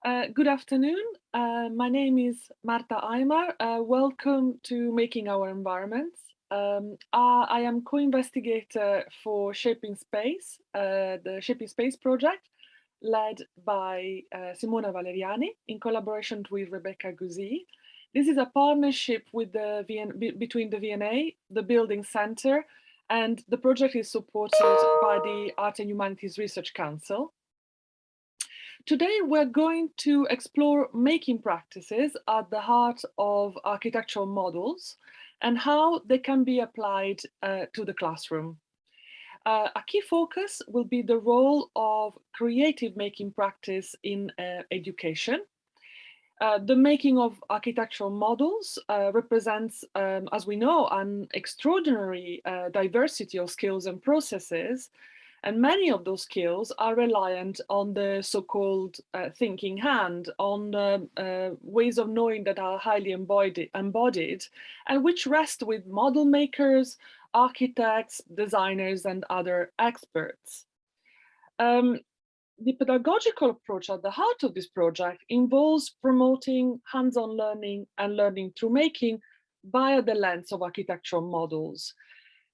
Good afternoon. My name is Marta Ajmar. Welcome to Making Our Environments. I am co-investigator for Shaping Space, the Shaping Space project, led by Simona Valeriani in collaboration with Rebecca Guzzi. This is a partnership with between the V&A, the Building Center, and the project is supported by the Art and Humanities Research Council. Today, we're going to explore making practices at the heart of architectural models and how they can be applied to the classroom. A key focus will be the role of creative making practice in education. The making of architectural models represents, as we know, an extraordinary diversity of skills and processes. And many of those skills are reliant on the so-called thinking hand, on ways of knowing that are highly embodied, and which rest with model makers, architects, designers, and other experts. The pedagogical approach at the heart of this project involves promoting hands-on learning and learning through making via the lens of architectural models.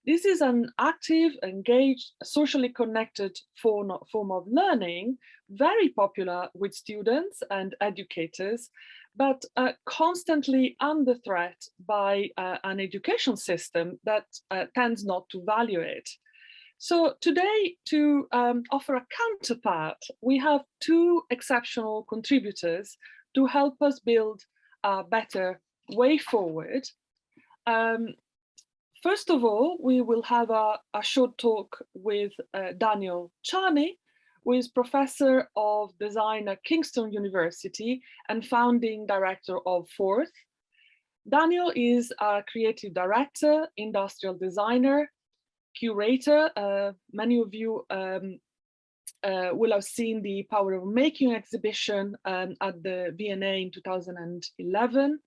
This is an active, engaged, socially connected form of learning, very popular with students and educators, but constantly under threat by an education system that tends not to value it. So today, to offer a counterpart, we have two exceptional contributors to help us build a better way forward. First of all, we will have a short talk with Daniel Charny, who is Professor of Design at Kingston University and founding director of Forth. Daniel is a creative director, industrial designer, curator. Many of you will have seen the Power of Making exhibition at the V&A in 2011.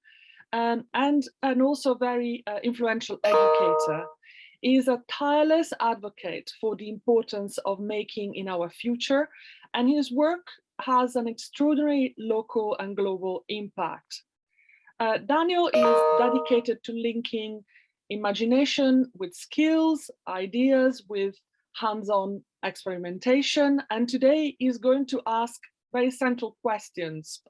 And also very influential educator. He is a tireless advocate for the importance of making in our future, and his work has an extraordinary local and global impact. Daniel is dedicated to linking imagination with skills, ideas with hands-on experimentation, and today he's going to ask very central questions,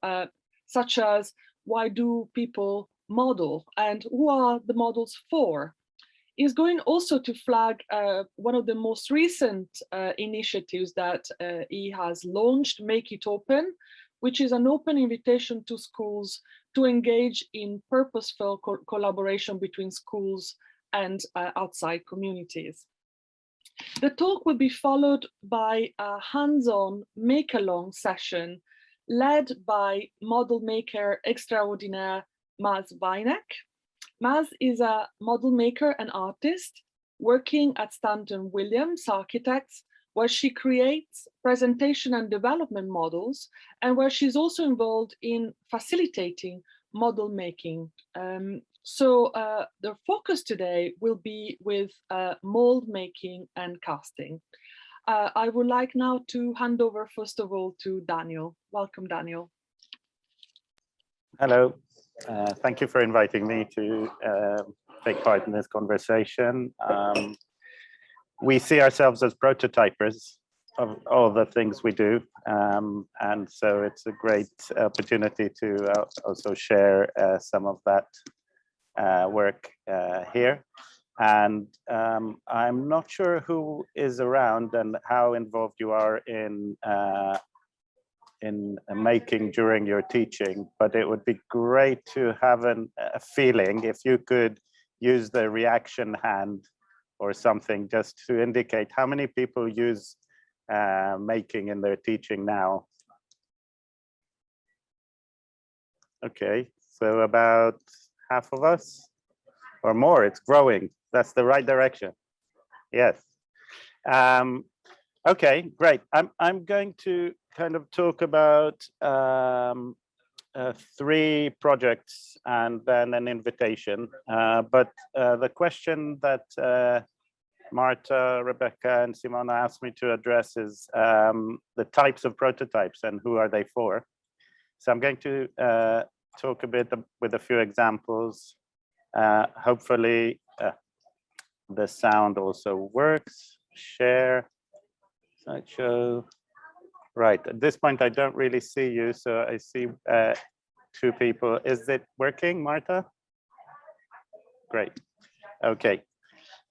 such as why do people model and who are the models for? He's going also to flag one of the most recent initiatives that he has launched, Make It Open, which is an open invitation to schools to engage in purposeful collaboration between schools and outside communities. The talk will be followed by a hands-on make-along session led by model maker extraordinaire Maz Weineck. Maz is a model maker and artist working at Stanton Williams Architects, where she creates presentation and development models, and where she's also involved in facilitating model making. So the focus today will be with mold making and casting. I would like now to hand over, first of all, to Daniel. Welcome, Daniel. Hello. Thank you for inviting me to take part in this conversation. We see ourselves as prototypers of all the things we do. And so it's a great opportunity to also share some of that work here. And I'm not sure who is around and how involved you are in making during your teaching, but it would be great to have a feeling if you could use the reaction hand or something just to indicate how many people use making in their teaching now. Okay, so about half of us or more. It's growing. That's the right direction. Yes. Okay, great. I'm going to kind of talk about 3 projects and then an invitation. But the question that Marta, Rebecca, and Simona asked me to address is the types of prototypes and who are they for. So I'm going to talk a bit with a few examples. Hopefully the sound also works. Share, slideshow. Right, at this point I don't really see you, so I see two people. Is it working, Marta? Great, okay.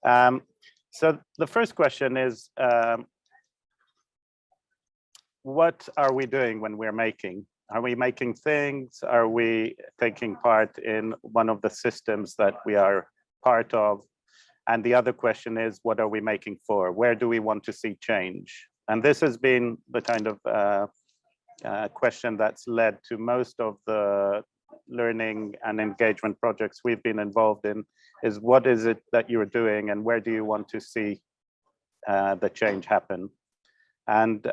So the first question is, what are we doing when we're making? Are we making things? Are we taking part in one of the systems that we are part of? And the other question is, what are we making for? Where do we want to see change? And this has been the kind of question that's led to most of the learning and engagement projects we've been involved in, is what is it that you're doing and where do you want to see the change happen? And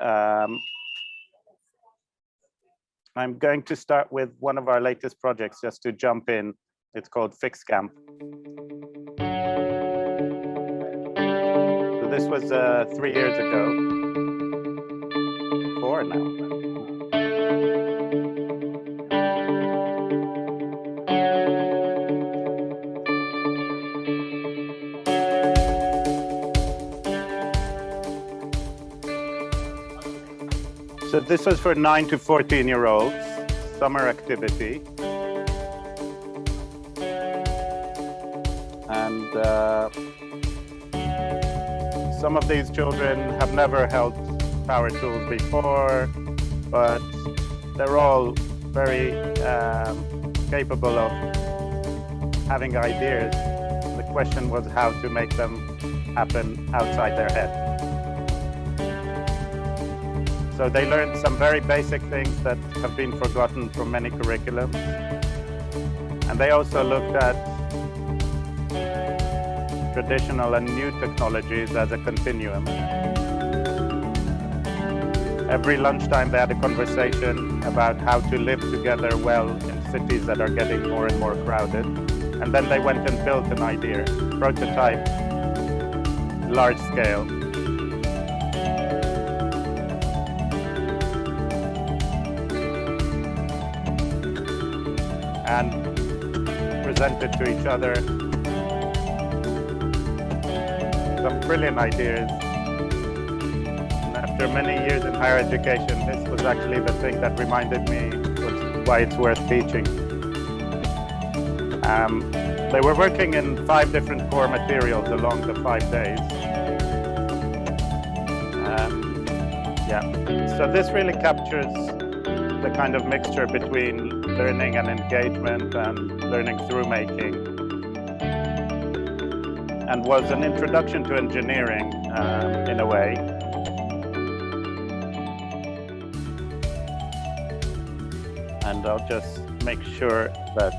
I'm going to start with one of our latest projects just to jump in. It's called Fixcamp. So this was 3 years ago. 4 now. So this was for 9 to 14-year-olds, summer activity. And some of these children have never held power tools before, but they're all very capable of having ideas. The question was how to make them happen outside their head. So they learned some very basic things that have been forgotten from many curriculums. And they also looked at traditional and new technologies as a continuum. Every lunchtime they had a conversation about how to live together well in cities that are getting more and more crowded. And then they went and built an idea, prototype, large scale. And presented to each other some brilliant ideas. And after many years in higher education, this was actually the thing that reminded me why it's worth teaching. They were working in 5 different core materials along the 5 days. So this really captures the kind of mixture between learning and engagement and learning through making, and was an introduction to engineering in a way. And I'll just make sure that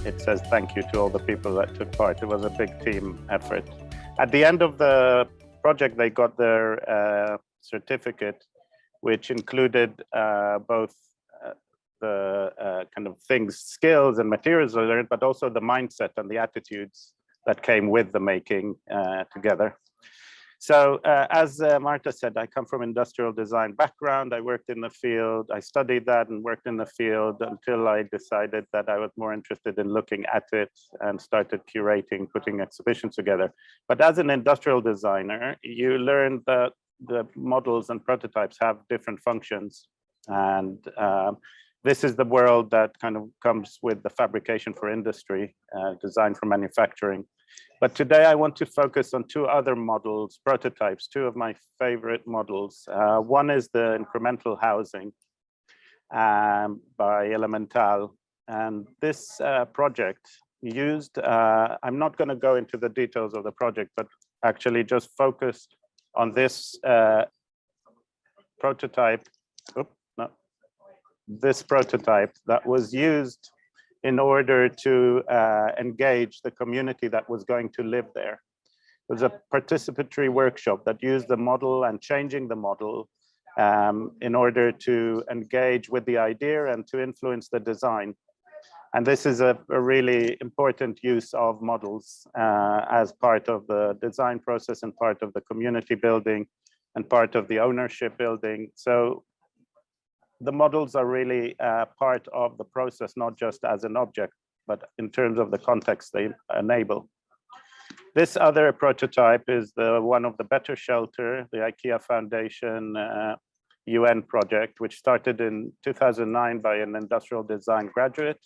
it says thank you to all the people that took part. It was a big team effort. At the end of the project, they got their certificate, which included both the kind of things, skills and materials they learned, but also the mindset and the attitudes that came with the making together. So as Marta said, I come from industrial design background. I worked in the field. I studied that and worked in the field until I decided that I was more interested in looking at it and started curating, putting exhibitions together. But as an industrial designer, you learn that the models and prototypes have different functions. And this is the world that kind of comes with the fabrication for industry, design for manufacturing. But today I want to focus on 2 other models, prototypes, 2 of my favorite models. One is the Incremental Housing by Elemental. And this project used, I'm not going to go into the details of the project, but actually just focused on this prototype. This prototype that was used in order to engage the community that was going to live there. It was a participatory workshop that used the model and changing the model in order to engage with the idea and to influence the design. And this is a really important use of models as part of the design process and part of the community building and part of the ownership building. So the models are really part of the process, not just as an object, but in terms of the context they enable. This other prototype is the one of the Better Shelter, the IKEA Foundation UN project, which started in 2009 by an industrial design graduate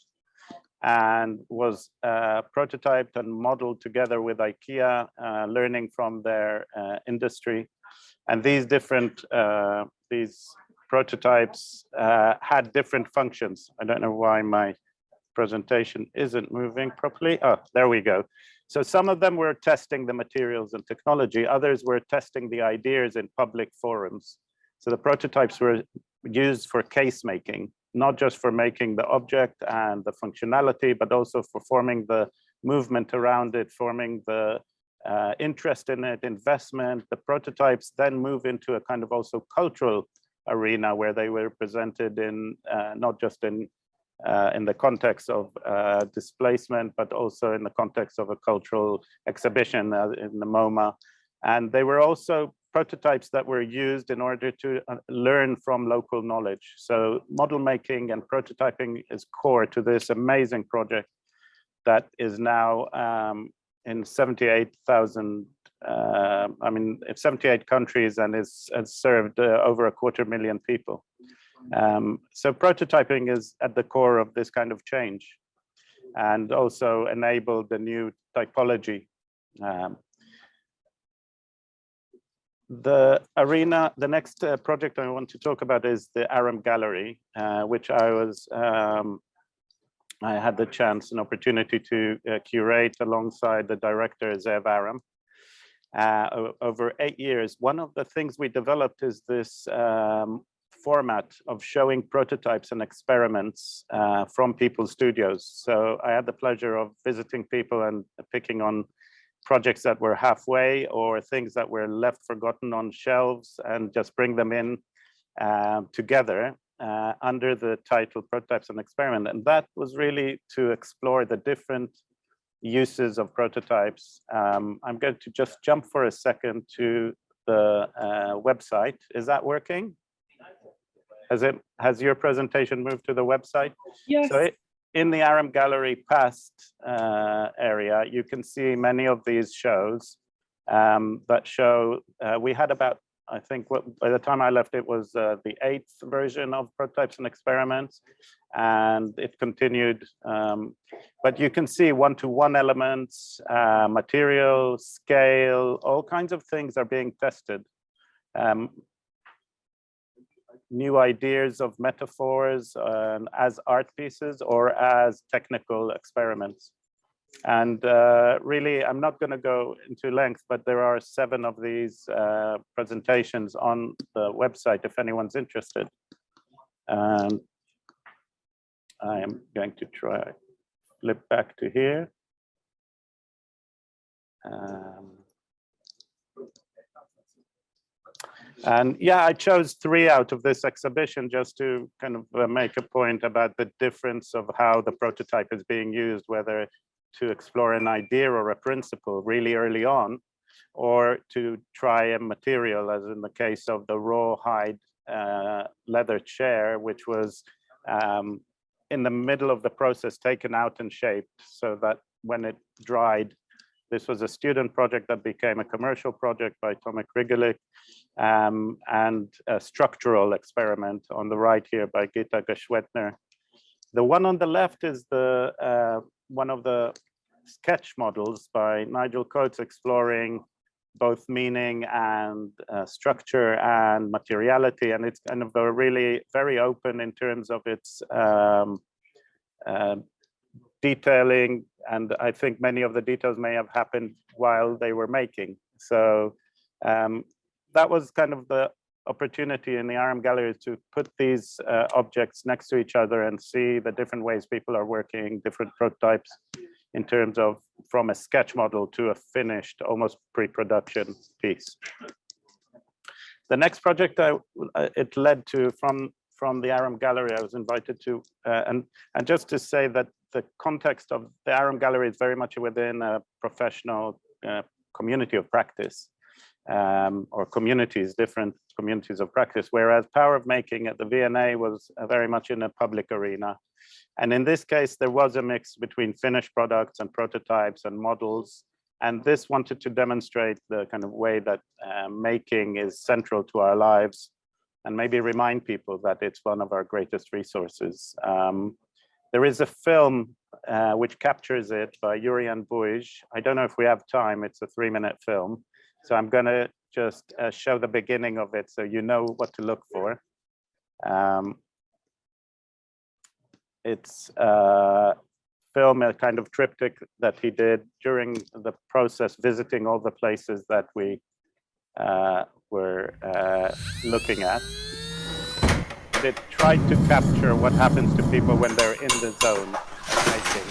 and was prototyped and modeled together with IKEA, learning from their industry. And these different prototypes had different functions. I don't know why my presentation isn't moving properly. Oh, there we go. So some of them were testing the materials and technology. Others were testing the ideas in public forums. So the prototypes were used for case making, not just for making the object and the functionality, but also for forming the movement around it, forming the interest in it, investment. The prototypes then move into a kind of also cultural arena where they were presented in not just in the context of displacement, but also in the context of a cultural exhibition in the MoMA. And they were also prototypes that were used in order to learn from local knowledge. So model making and prototyping is core to this amazing project that is now in 78,000, 78 countries and has served over 250,000 people. So prototyping is at the core of this kind of change and also enabled the new typology. The next project I want to talk about is the ARAM Gallery, which I had the chance and opportunity to curate alongside the director, Zev Aram, over 8 years. One of the things we developed is this format of showing prototypes and experiments from people's studios. So I had the pleasure of visiting people and picking on projects that were halfway or things that were left forgotten on shelves and just bring them in together under the title Prototypes and Experiment. And that was really to explore the different uses of prototypes. I'm going to just jump for a second to the website. Is that working? Has your presentation moved to the website? Yes. So in the ARAM Gallery past area, you can see many of these shows that show, we had about, I think by the time I left, it was the 8th version of Prototypes and Experiments, and it continued. But you can see one-to-one elements, material, scale, all kinds of things are being tested. New ideas of metaphors as art pieces or as technical experiments. And really, I'm not going to go into length, but there are 7 of these presentations on the website if anyone's interested. I am going to try flip back to here. And yeah, I chose 3 out of this exhibition just to kind of make a point about the difference of how the prototype is being used, whether to explore an idea or a principle really early on, or to try a material, as in the case of the rawhide leather chair, which was in the middle of the process taken out and shaped so that when it dried, this was a student project that became a commercial project by Tomek Rigelik, and a structural experiment on the right here by Gita Geschwetner. The one on the left is the one of the sketch models by Nigel Coates exploring both meaning and structure and materiality, and it's kind of a really very open in terms of its detailing, and I think many of the details may have happened while they were making. So that was kind of the opportunity in the ARAM Gallery to put these objects next to each other and see the different ways people are working, different prototypes in terms of from a sketch model to a finished, almost pre-production piece. The next project it led to from the ARAM Gallery, I was invited to, and just to say that the context of the ARAM Gallery is very much within a professional community of practice. or communities, different communities of practice, whereas power of making at the V&A was very much in a public arena. And in this case, there was a mix between finished products and prototypes and models. And this wanted to demonstrate the kind of way that making is central to our lives, and maybe remind people that it's one of our greatest resources. There is a film which captures it by Jurian Buij. I don't know if we have time, it's a 3-minute film. So I'm gonna just show the beginning of it so you know what to look for. It's a film, a kind of triptych that he did during the process, visiting all the places that we were looking at. It tried to capture what happens to people when they're in the zone of making.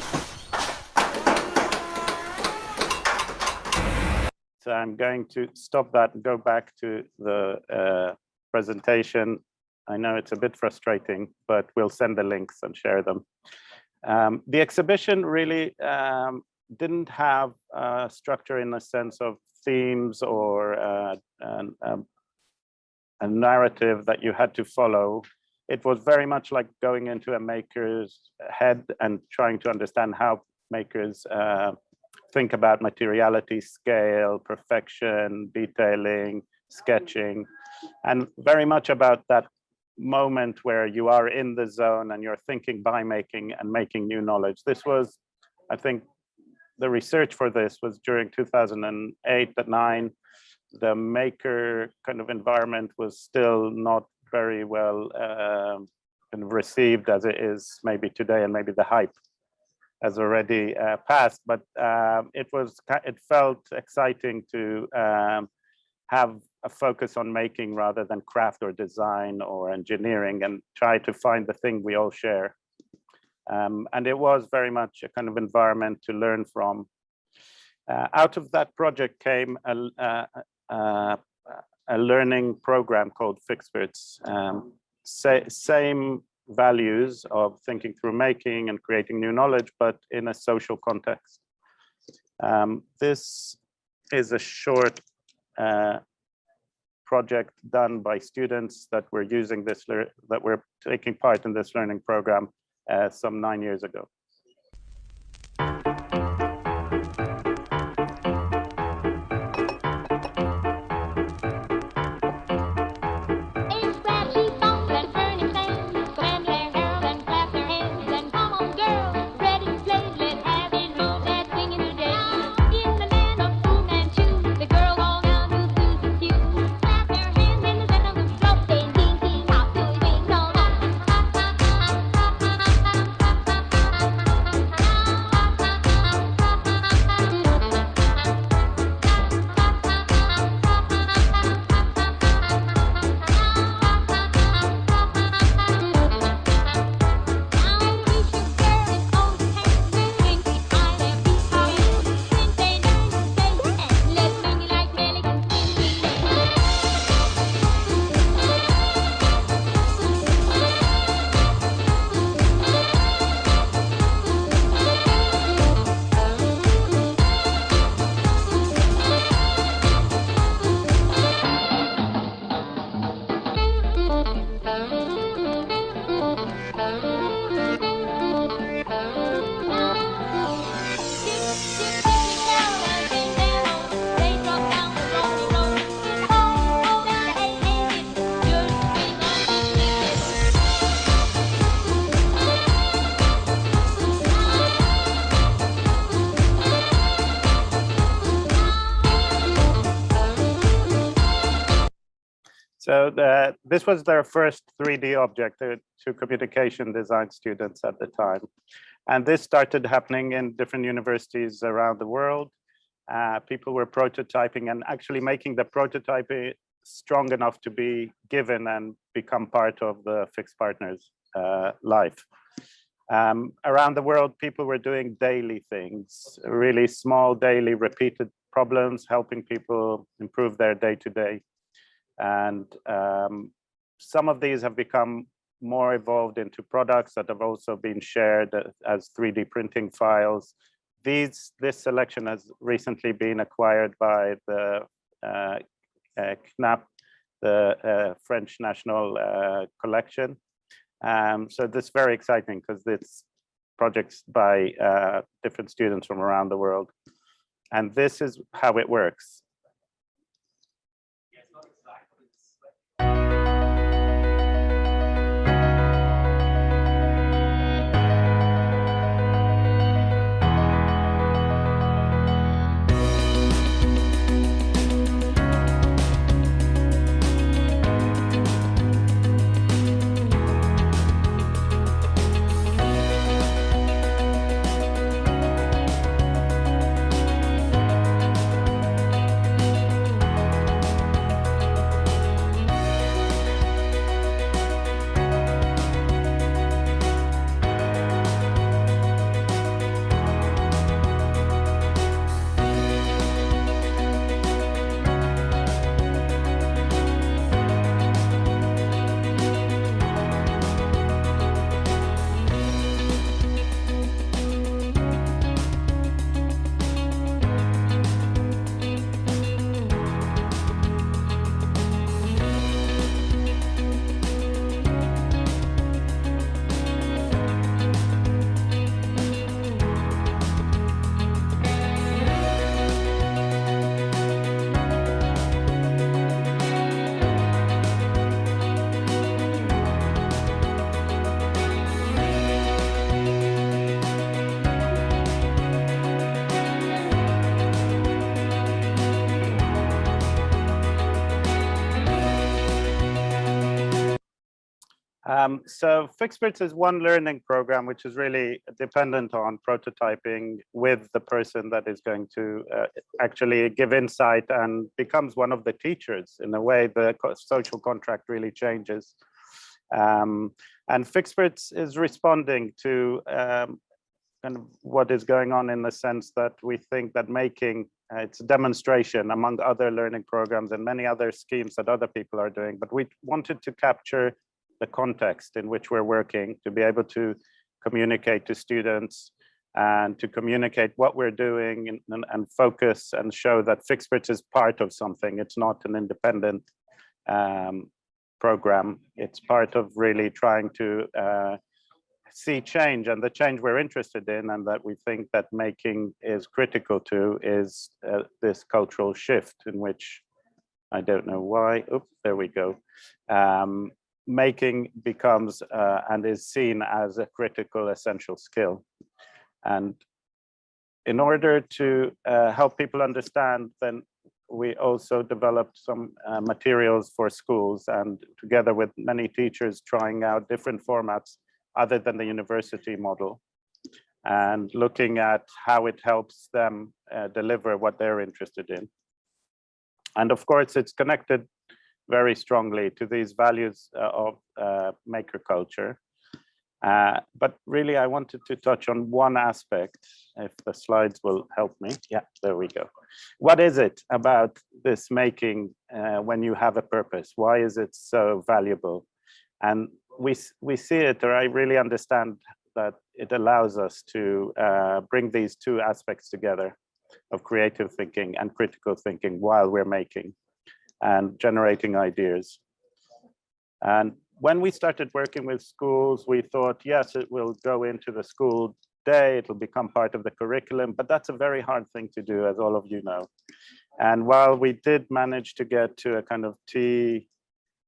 So I'm going to stop that and go back to the presentation. I know it's a bit frustrating, but we'll send the links and share them. The exhibition really didn't have a structure in the sense of themes or a narrative that you had to follow. It was very much like going into a maker's head and trying to understand how makers think about materiality, scale, perfection, detailing, sketching, and very much about that moment where you are in the zone and you're thinking by making and making new knowledge. This was, I think, the research for this was during 2008 and 2009. The maker kind of environment was still not very well kind of received as it is maybe today, and maybe the hype has already passed. But it felt exciting to have a focus on making rather than craft or design or engineering, and try to find the thing we all share. And it was very much a kind of environment to learn from. Out of that project came a learning program called Fixperts. Same values of thinking through making and creating new knowledge, but in a social context. This is a short project done by students that were using this, that were taking part in this learning program some 9 years ago. So this was their first 3D object to communication design students at the time. And this started happening in different universities around the world. People were prototyping and actually making the prototype strong enough to be given and become part of the fixed partner's life. Around the world, people were doing daily things, really small, daily, repeated problems, helping people improve their day-to-day. And some of these have become more evolved into products that have also been shared as 3D printing files. This selection has recently been acquired by the KNAP, the French National Collection. So this is very exciting because it's projects by different students from around the world. And this is how it works. So Fixperts is one learning program which is really dependent on prototyping with the person that is going to actually give insight and becomes one of the teachers. In a way, the social contract really changes. And Fixperts is responding to kind of what is going on in the sense that we think that making it's a demonstration among other learning programs and many other schemes that other people are doing, but we wanted to capture the context in which we're working to be able to communicate to students and to communicate what we're doing and focus and show that Fixperts is part of something. It's not an independent program. It's part of really trying to see change, and the change we're interested in and that we think that making is critical to is this cultural shift in which, I don't know why, oops, there we go. Making becomes and is seen as a critical, essential skill. And in order to help people understand, then we also developed some materials for schools, and together with many teachers trying out different formats other than the university model, and looking at how it helps them deliver what they're interested in. And of course, it's connected very strongly to these values of maker culture. But really, I wanted to touch on one aspect, if the slides will help me. Yeah, there we go. What is it about this making when you have a purpose? Why is it so valuable? And we see it, or I really understand that it allows us to bring these two aspects together of creative thinking and critical thinking while we're making and generating ideas. And when we started working with schools, we thought, yes, it will go into the school day, it'll become part of the curriculum, but that's a very hard thing to do, as all of you know. And while we did manage to get to a kind of T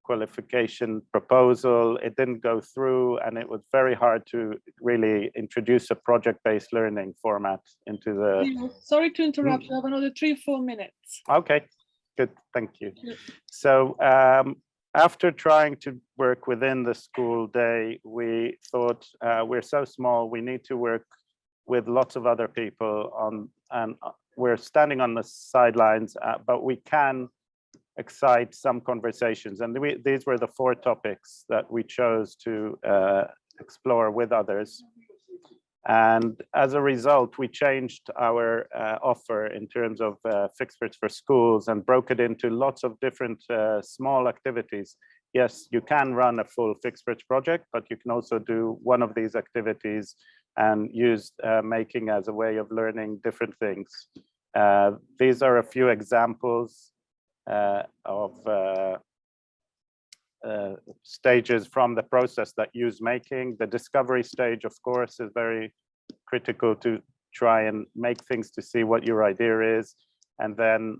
qualification proposal, it didn't go through, and it was very hard to really introduce a project-based learning format into the... Sorry to interrupt, you have another 3-4 minutes. Okay. Good, thank you. So after trying to work within the school day, we thought we're so small, we need to work with lots of other people and we're standing on the sidelines, but we can excite some conversations. And these were the 4 topics that we chose to explore with others. And as a result, we changed our offer in terms of Fixperts for schools and broke it into lots of different small activities. Yes, you can run a full Fixperts project, but you can also do one of these activities and use making as a way of learning different things. These are a few examples. stages from the process that use making. The discovery stage, of course, is very critical to try and make things to see what your idea is, and then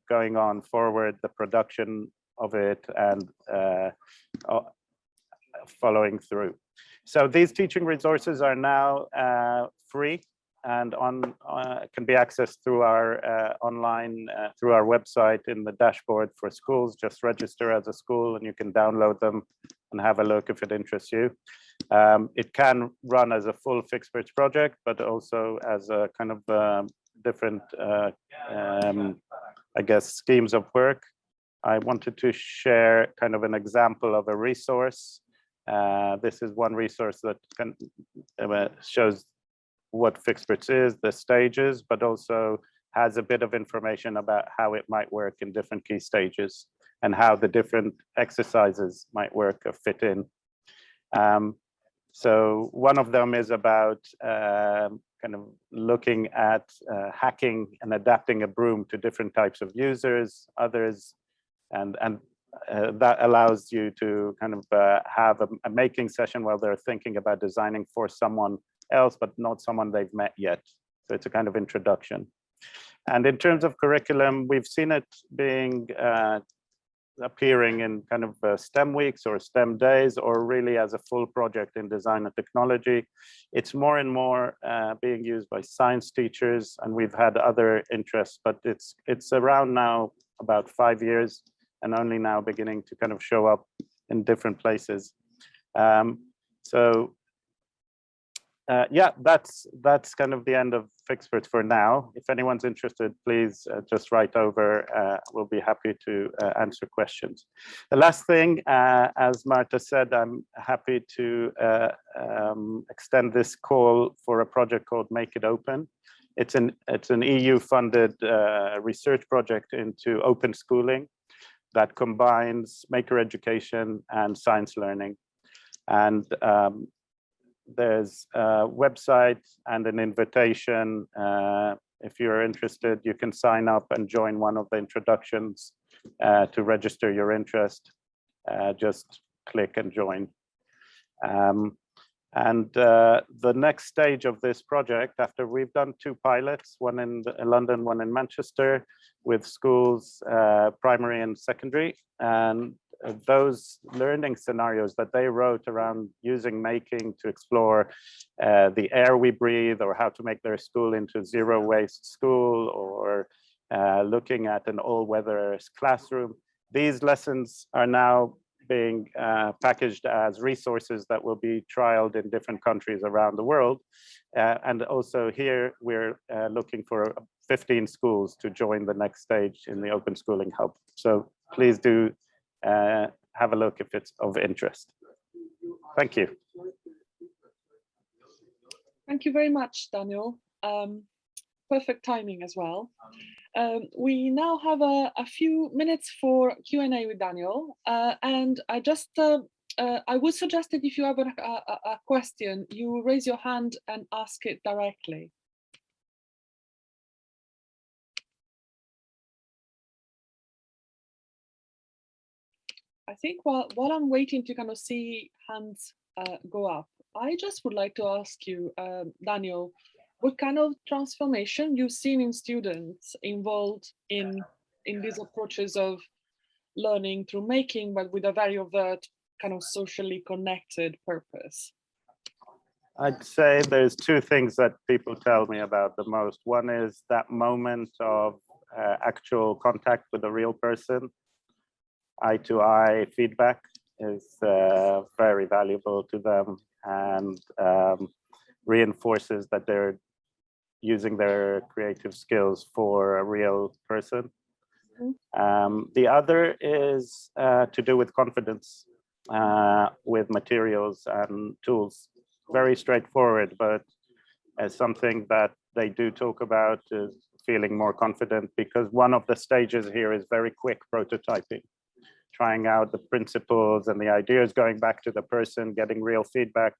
going on forward, the production of it and following through. So these teaching resources are now free and can be accessed through our online, through our website in the dashboard for schools. Just register as a school and you can download them and have a look if it interests you. It can run as a full Fixperts project, but also as a kind of different, I guess, schemes of work. I wanted to share kind of an example of a resource. This is one resource that shows what Fixperts is, the stages, but also has a bit of information about how it might work in different key stages and how the different exercises might work or fit in. So one of them is about kind of looking at hacking and adapting a broom to different types of users, others, and that allows you to kind of have a making session while they're thinking about designing for someone else, but not someone they've met yet. So it's a kind of introduction. And in terms of curriculum, we've seen it being appearing in kind of STEM weeks or STEM days, or really as a full project in design and technology. It's more and more being used by science teachers, and we've had other interests, but it's around now about 5 years and only now beginning to kind of show up in different places. Yeah, that's kind of the end of Fixperts for now. If anyone's interested, please just write over. We'll be happy to answer questions. The last thing, as Marta said, I'm happy to extend this call for a project called Make It Open. It's an EU-funded research project into open schooling that combines maker education and science learning. And there's a website and an invitation. If you're interested, you can sign up and join one of the introductions to register your interest. Just click and join. The next stage of this project, after we've done 2 pilots, one in London, one in Manchester, with schools, primary and secondary, and those learning scenarios that they wrote around using making to explore the air we breathe, or how to make their school into a zero waste school, or looking at an all-weather classroom. These lessons are now being packaged as resources that will be trialed in different countries around the world. And also here, we're looking for 15 schools to join the next stage in the Open Schooling Hub. So please do have a look if it's of interest. Thank you. Thank you very much, Daniel. Perfect timing as well. We now have a few minutes for Q&A with Daniel, and I would suggest that if you have a question, you raise your hand and ask it directly. I think while I'm waiting to kind of see hands go up, I just would like to ask you, Daniel, what kind of transformation you've seen in students involved in these approaches of learning through making, but with a very overt kind of socially connected purpose? I'd say there's 2 things that people tell me about the most. One is that moment of actual contact with a real person. Eye-to-eye feedback is very valuable to them, and reinforces that they're using their creative skills for a real person. The other is to do with confidence with materials and tools. Very straightforward, but as something that they do talk about is feeling more confident, because one of the stages here is very quick prototyping, trying out the principles and the ideas, going back to the person, getting real feedback.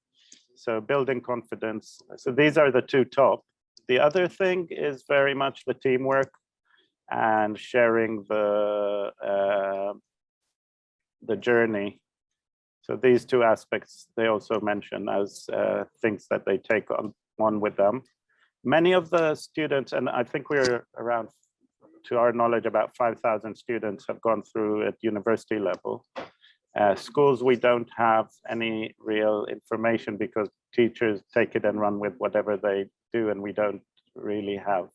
So building confidence. So these are the 2 top. The other thing is very much the teamwork. and sharing the journey. So these two aspects they also mention as things that they take on with them. Many of the students, and I think we're around, to our knowledge, about 5,000 students have gone through at university level. Schools, we don't have any real information because teachers take it and run with whatever they do, and we don't really have,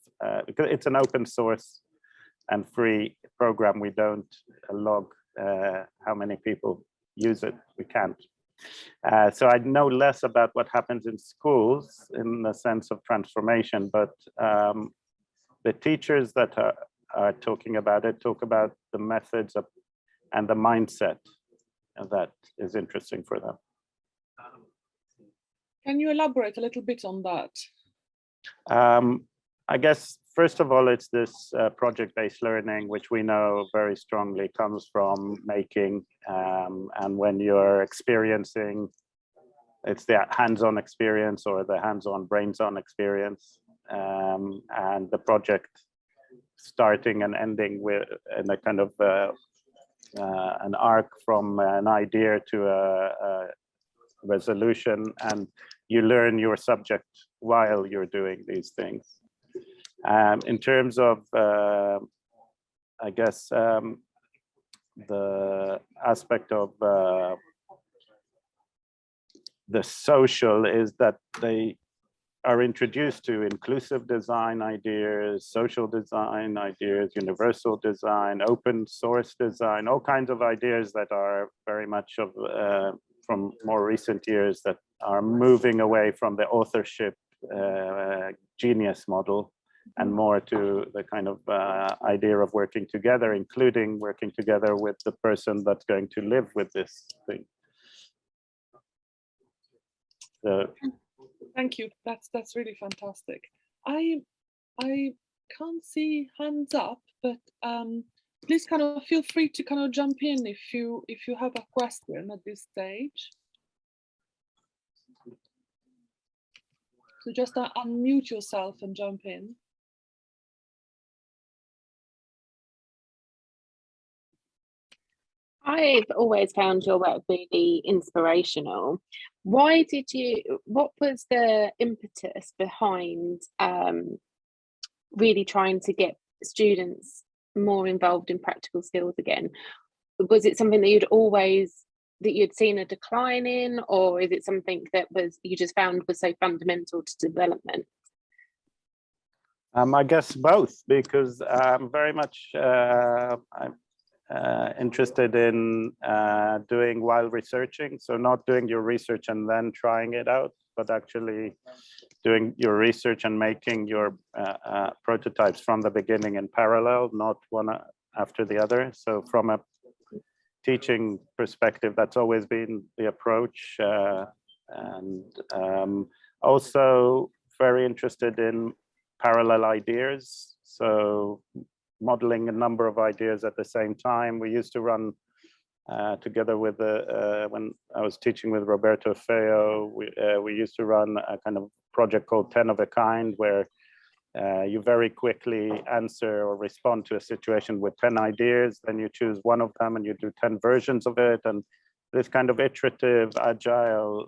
because it's an open source and free program, we don't log how many people use it, we can't. So I know less about what happens in schools in the sense of transformation, but the teachers that are talking about it talk about the methods of, and the mindset that is interesting for them. Can you elaborate a little bit on that? I guess, first of all, it's this project-based learning, which we know very strongly comes from making. And when you're experiencing, it's the hands-on experience or the hands-on brains-on experience. And the project starting and ending with in a kind of an arc from an idea to a resolution, and you learn your subject while you're doing these things. In terms of, I guess, the aspect of the social is that they are introduced to inclusive design ideas, social design ideas, universal design, open source design, all kinds of ideas that are very much of from more recent years that are moving away from the authorship genius model and more to the kind of idea of working together, including working together with the person that's going to live with this thing. So, thank you. That's really fantastic. I can't see hands up, but please kind of feel free to kind of jump in if you have a question at this stage. So just unmute yourself and jump in. I've always found your work really inspirational. What was the impetus behind really trying to get students more involved in practical skills again? Was it something that you'd seen a decline in, or is it something that you just found was so fundamental to development? I guess both, because I'm very much interested in doing while researching. So not doing your research and then trying it out, but actually doing your research and making your prototypes from the beginning in parallel, not one after the other. So from a teaching perspective, that's always been the approach. And also very interested in parallel ideas. So modeling a number of ideas at the same time. We used to run together with when I was teaching with Roberto Feo, we used to run a kind of project called 10 of a kind, where you very quickly answer or respond to a situation with 10 ideas, then you choose one of them and you do 10 versions of it. And this kind of iterative, agile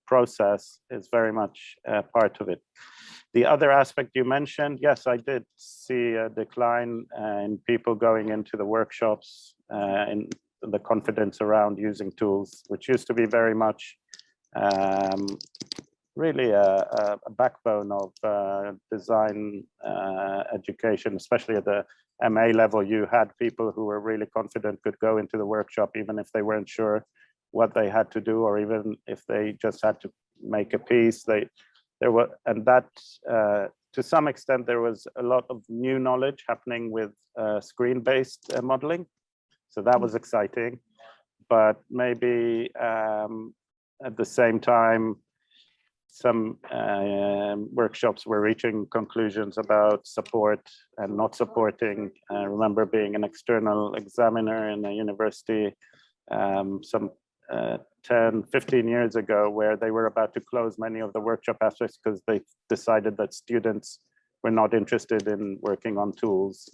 process is very much part of it. The other aspect you mentioned, yes, I did see a decline in people going into the workshops, in the confidence around using tools, which used to be very much really a backbone of design education, especially at the MA level. You had people who were really confident could go into the workshop even if they weren't sure what they had to do, or even if they just had to make a piece. And that, to some extent, there was a lot of new knowledge happening with screen-based modeling. So that was exciting. But maybe at the same time, some workshops were reaching conclusions about support and not supporting. I remember being an external examiner in a university some 10, 15 years ago, where they were about to close many of the workshop aspects because they decided that students were not interested in working on tools.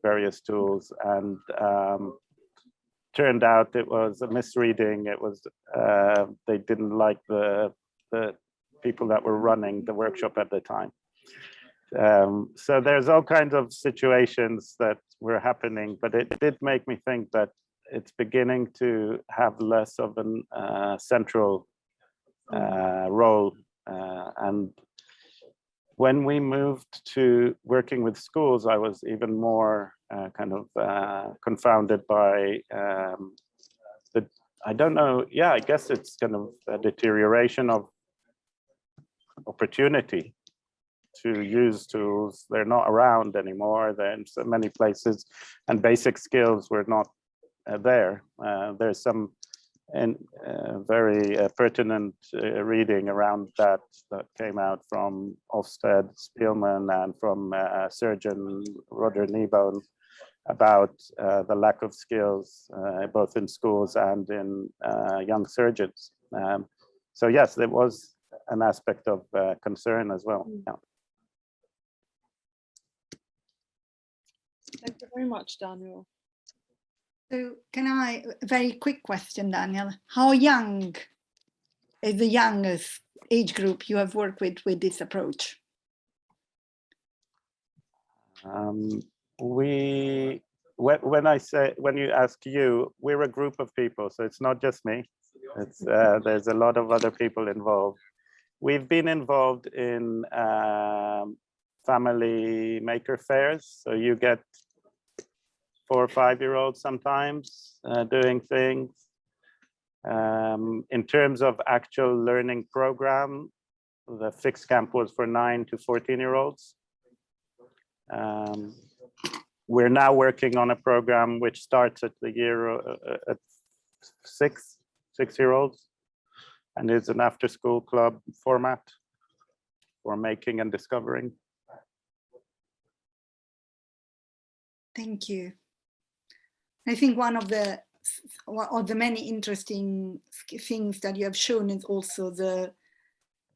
various tools, and turned out it was a misreading. It was they didn't like the people that were running the workshop at the time. So there's all kinds of situations that were happening, but it did make me think that it's beginning to have less of a central role. And when we moved to working with schools, I was even more kind of confounded by I don't know, yeah, I guess it's kind of a deterioration of opportunity to use tools. They're not around anymore. They're in so many places, and basic skills were not there. There's some very pertinent reading around that came out from Ofsted, Spielman, and from surgeon Roger Kneebone about the lack of skills both in schools and in young surgeons. So yes, there was an aspect of concern as well. Yeah. Thank you very much, Daniel. So a very quick question, Daniel. How young is the youngest age group you have worked with this approach? When you ask you, we're a group of people, so it's not just me. It's there's a lot of other people involved. We've been involved in family maker fairs, so you get 4 or 5-year-olds sometimes doing things. In terms of actual learning program, the fixed camp was for 9 to 14-year-olds. We're now working on a program which starts at the year at 6-year-olds, and is an after-school club format for making and discovering. Thank you. I think one of the many interesting things that you have shown is also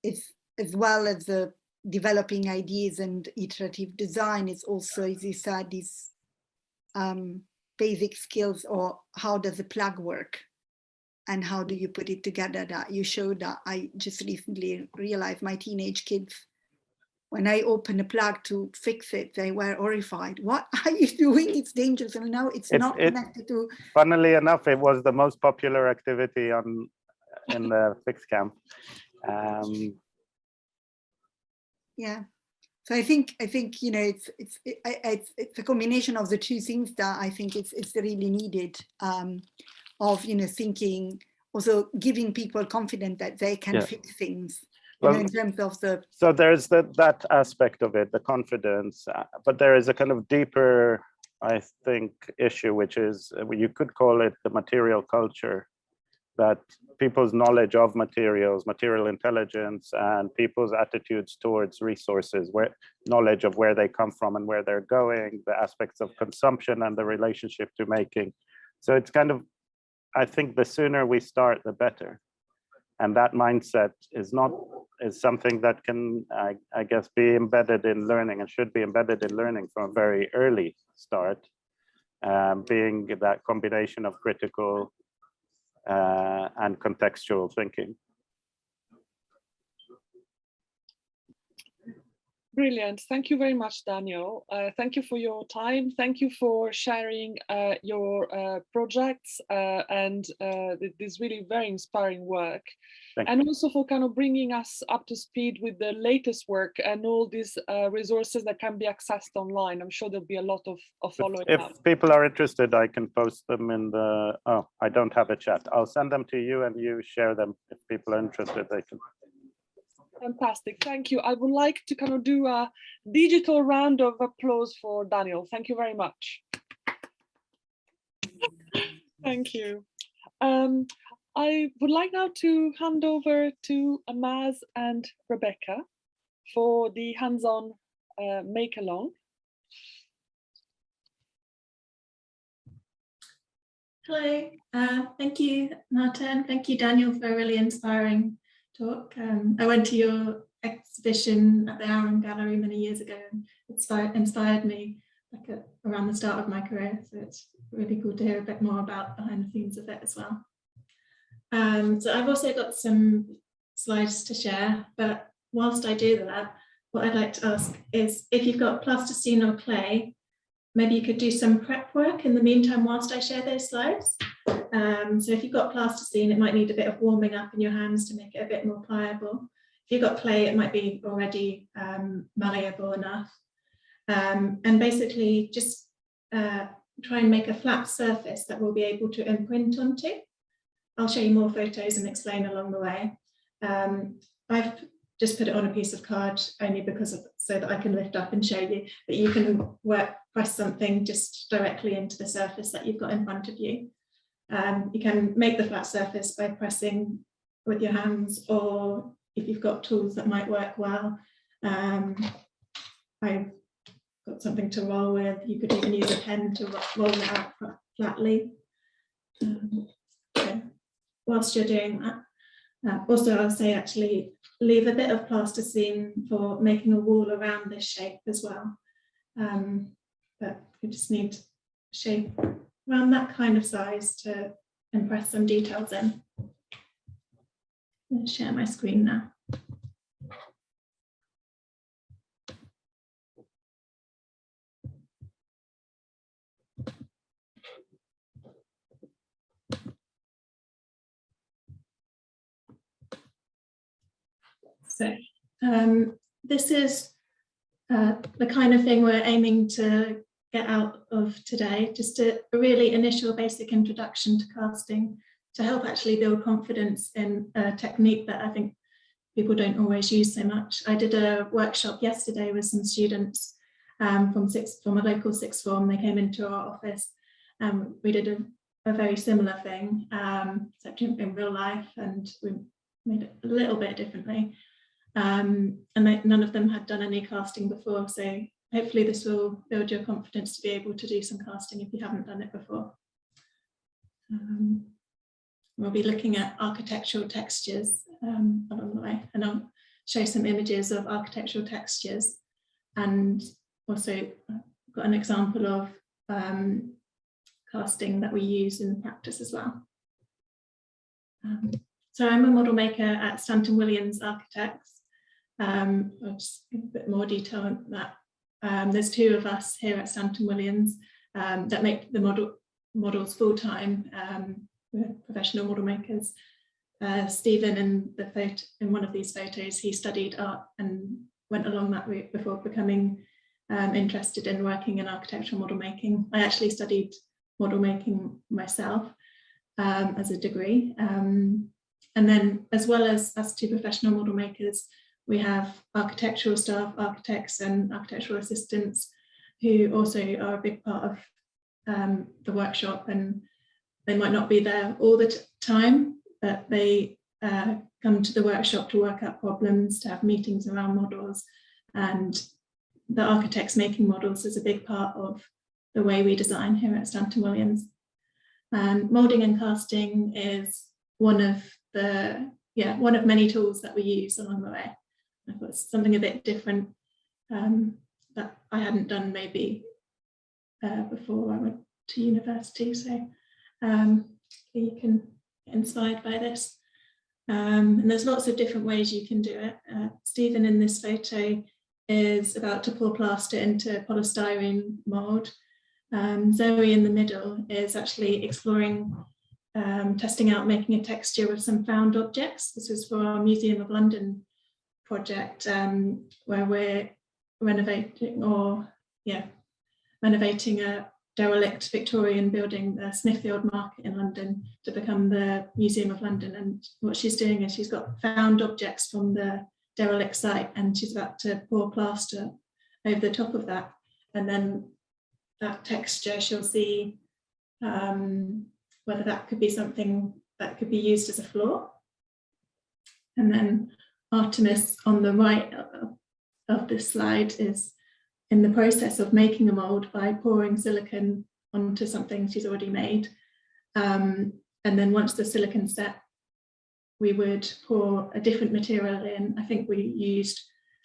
as well as the developing ideas and iterative design, is also, as you said, these basic skills, or how does the plug work and how do you put it together, that you showed. That I just recently realized my teenage kids, when I opened a plug to fix it, they were horrified. What are you doing? It's dangerous. And now it's not connected to. Funnily enough, it was the most popular activity in the fixed camp. Yeah. So I think you know it's a combination of the two things that I think it's really needed, of thinking, also giving people confidence that they can fix things. Well, in terms of the. So there's that aspect of it, the confidence, but there is a kind of deeper, I think, issue, which is, you could call it the material culture, that people's knowledge of materials, material intelligence, and people's attitudes towards resources, knowledge of where they come from and where they're going, the aspects of consumption and the relationship to making. So it's kind of, I think the sooner we start, the better. And that mindset is something that can, I guess, be embedded in learning, and should be embedded in learning from a very early start, being that combination of critical and contextual thinking. Brilliant. Thank you very much, Daniel. Thank you for your time. Thank you for sharing your projects and this really very inspiring work. And also for kind of bringing us up to speed with the latest work and all these resources that can be accessed online. I'm sure there'll be a lot of following up. If people are interested, I can post them in the, I don't have a chat. I'll send them to you and you share them. If people are interested, they can. Fantastic, thank you. I would like to kind of do a digital round of applause for Daniel. Thank you very much. Thank you. I would like now to hand over to Maz and Rebecca for the hands-on make-along. Hello, thank you, Marta, and thank you, Daniel, for a really inspiring talk. I went to your exhibition at the ARAM Gallery many years ago, and it inspired me. around the start of my career, so it's really cool to hear a bit more about behind the scenes of it as well. So I've also got some slides to share, but whilst I do that, what I'd like to ask is if you've got plasticine or clay, maybe you could do some prep work in the meantime whilst I share those slides. So if you've got plasticine, it might need a bit of warming up in your hands to make it a bit more pliable. If you've got clay, it might be already malleable enough. And basically just try and make a flat surface that we'll be able to imprint onto. I'll show you more photos and explain along the way. I've just put it on a piece of card only because of, so that I can lift up and show you, but you can press something just directly into the surface that you've got in front of you. You can make the flat surface by pressing with your hands, or if you've got tools that might work well. I've got something to roll with. You could even use a pen to roll it out flatly. So whilst you're doing that, also I'll say actually leave a bit of plasticine for making a wall around this shape as well. But you just need shape around that kind of size to impress some details in. I'm going to share my screen now. So this is the kind of thing we're aiming to get out of today, just a really initial basic introduction to casting to help actually build confidence in a technique that I think people don't always use so much. I did a workshop yesterday with some students from a local sixth form. They came into our office and we did a very similar thing, except in real life, and we made it a little bit differently. And none of them had done any casting before, so hopefully this will build your confidence to be able to do some casting if you haven't done it before. We'll be looking at architectural textures along the way, and I'll show some images of architectural textures, and also got an example of casting that we use in practice as well. So I'm a model maker at Stanton Williams Architects. I'll just give a bit more detail on that. There's two of us here at Stanton Williams that make the models full-time. We're professional model makers. Stephen in one of these photos, he studied art and went along that route before becoming interested in working in architectural model making. I actually studied model making myself as a degree. And then as well as us two professional model makers, we have architectural staff, architects and architectural assistants who also are a big part of the workshop, and they might not be there all the time, but they come to the workshop to work out problems, to have meetings around models, and the architects making models is a big part of the way we design here at Stanton Williams. And moulding and casting is one of many tools that we use along the way. I've got something a bit different that I hadn't done maybe before I went to university, so you can get inspired by this. And there's lots of different ways you can do it. Stephen in this photo is about to pour plaster into polystyrene mould. Zoe in the middle is actually exploring, testing out making a texture with some found objects. This is for our Museum of London project, where we're renovating a derelict Victorian building, the Smithfield Market in London, to become the Museum of London. And what she's doing is she's got found objects from the derelict site, and she's about to pour plaster over the top of that. And then that texture, she'll see whether that could be something that could be used as a floor. And then Artemis on the right of this slide is in the process of making a mould by pouring silicone onto something she's already made. And then once the silicone's set, we would pour a different material in. I think we used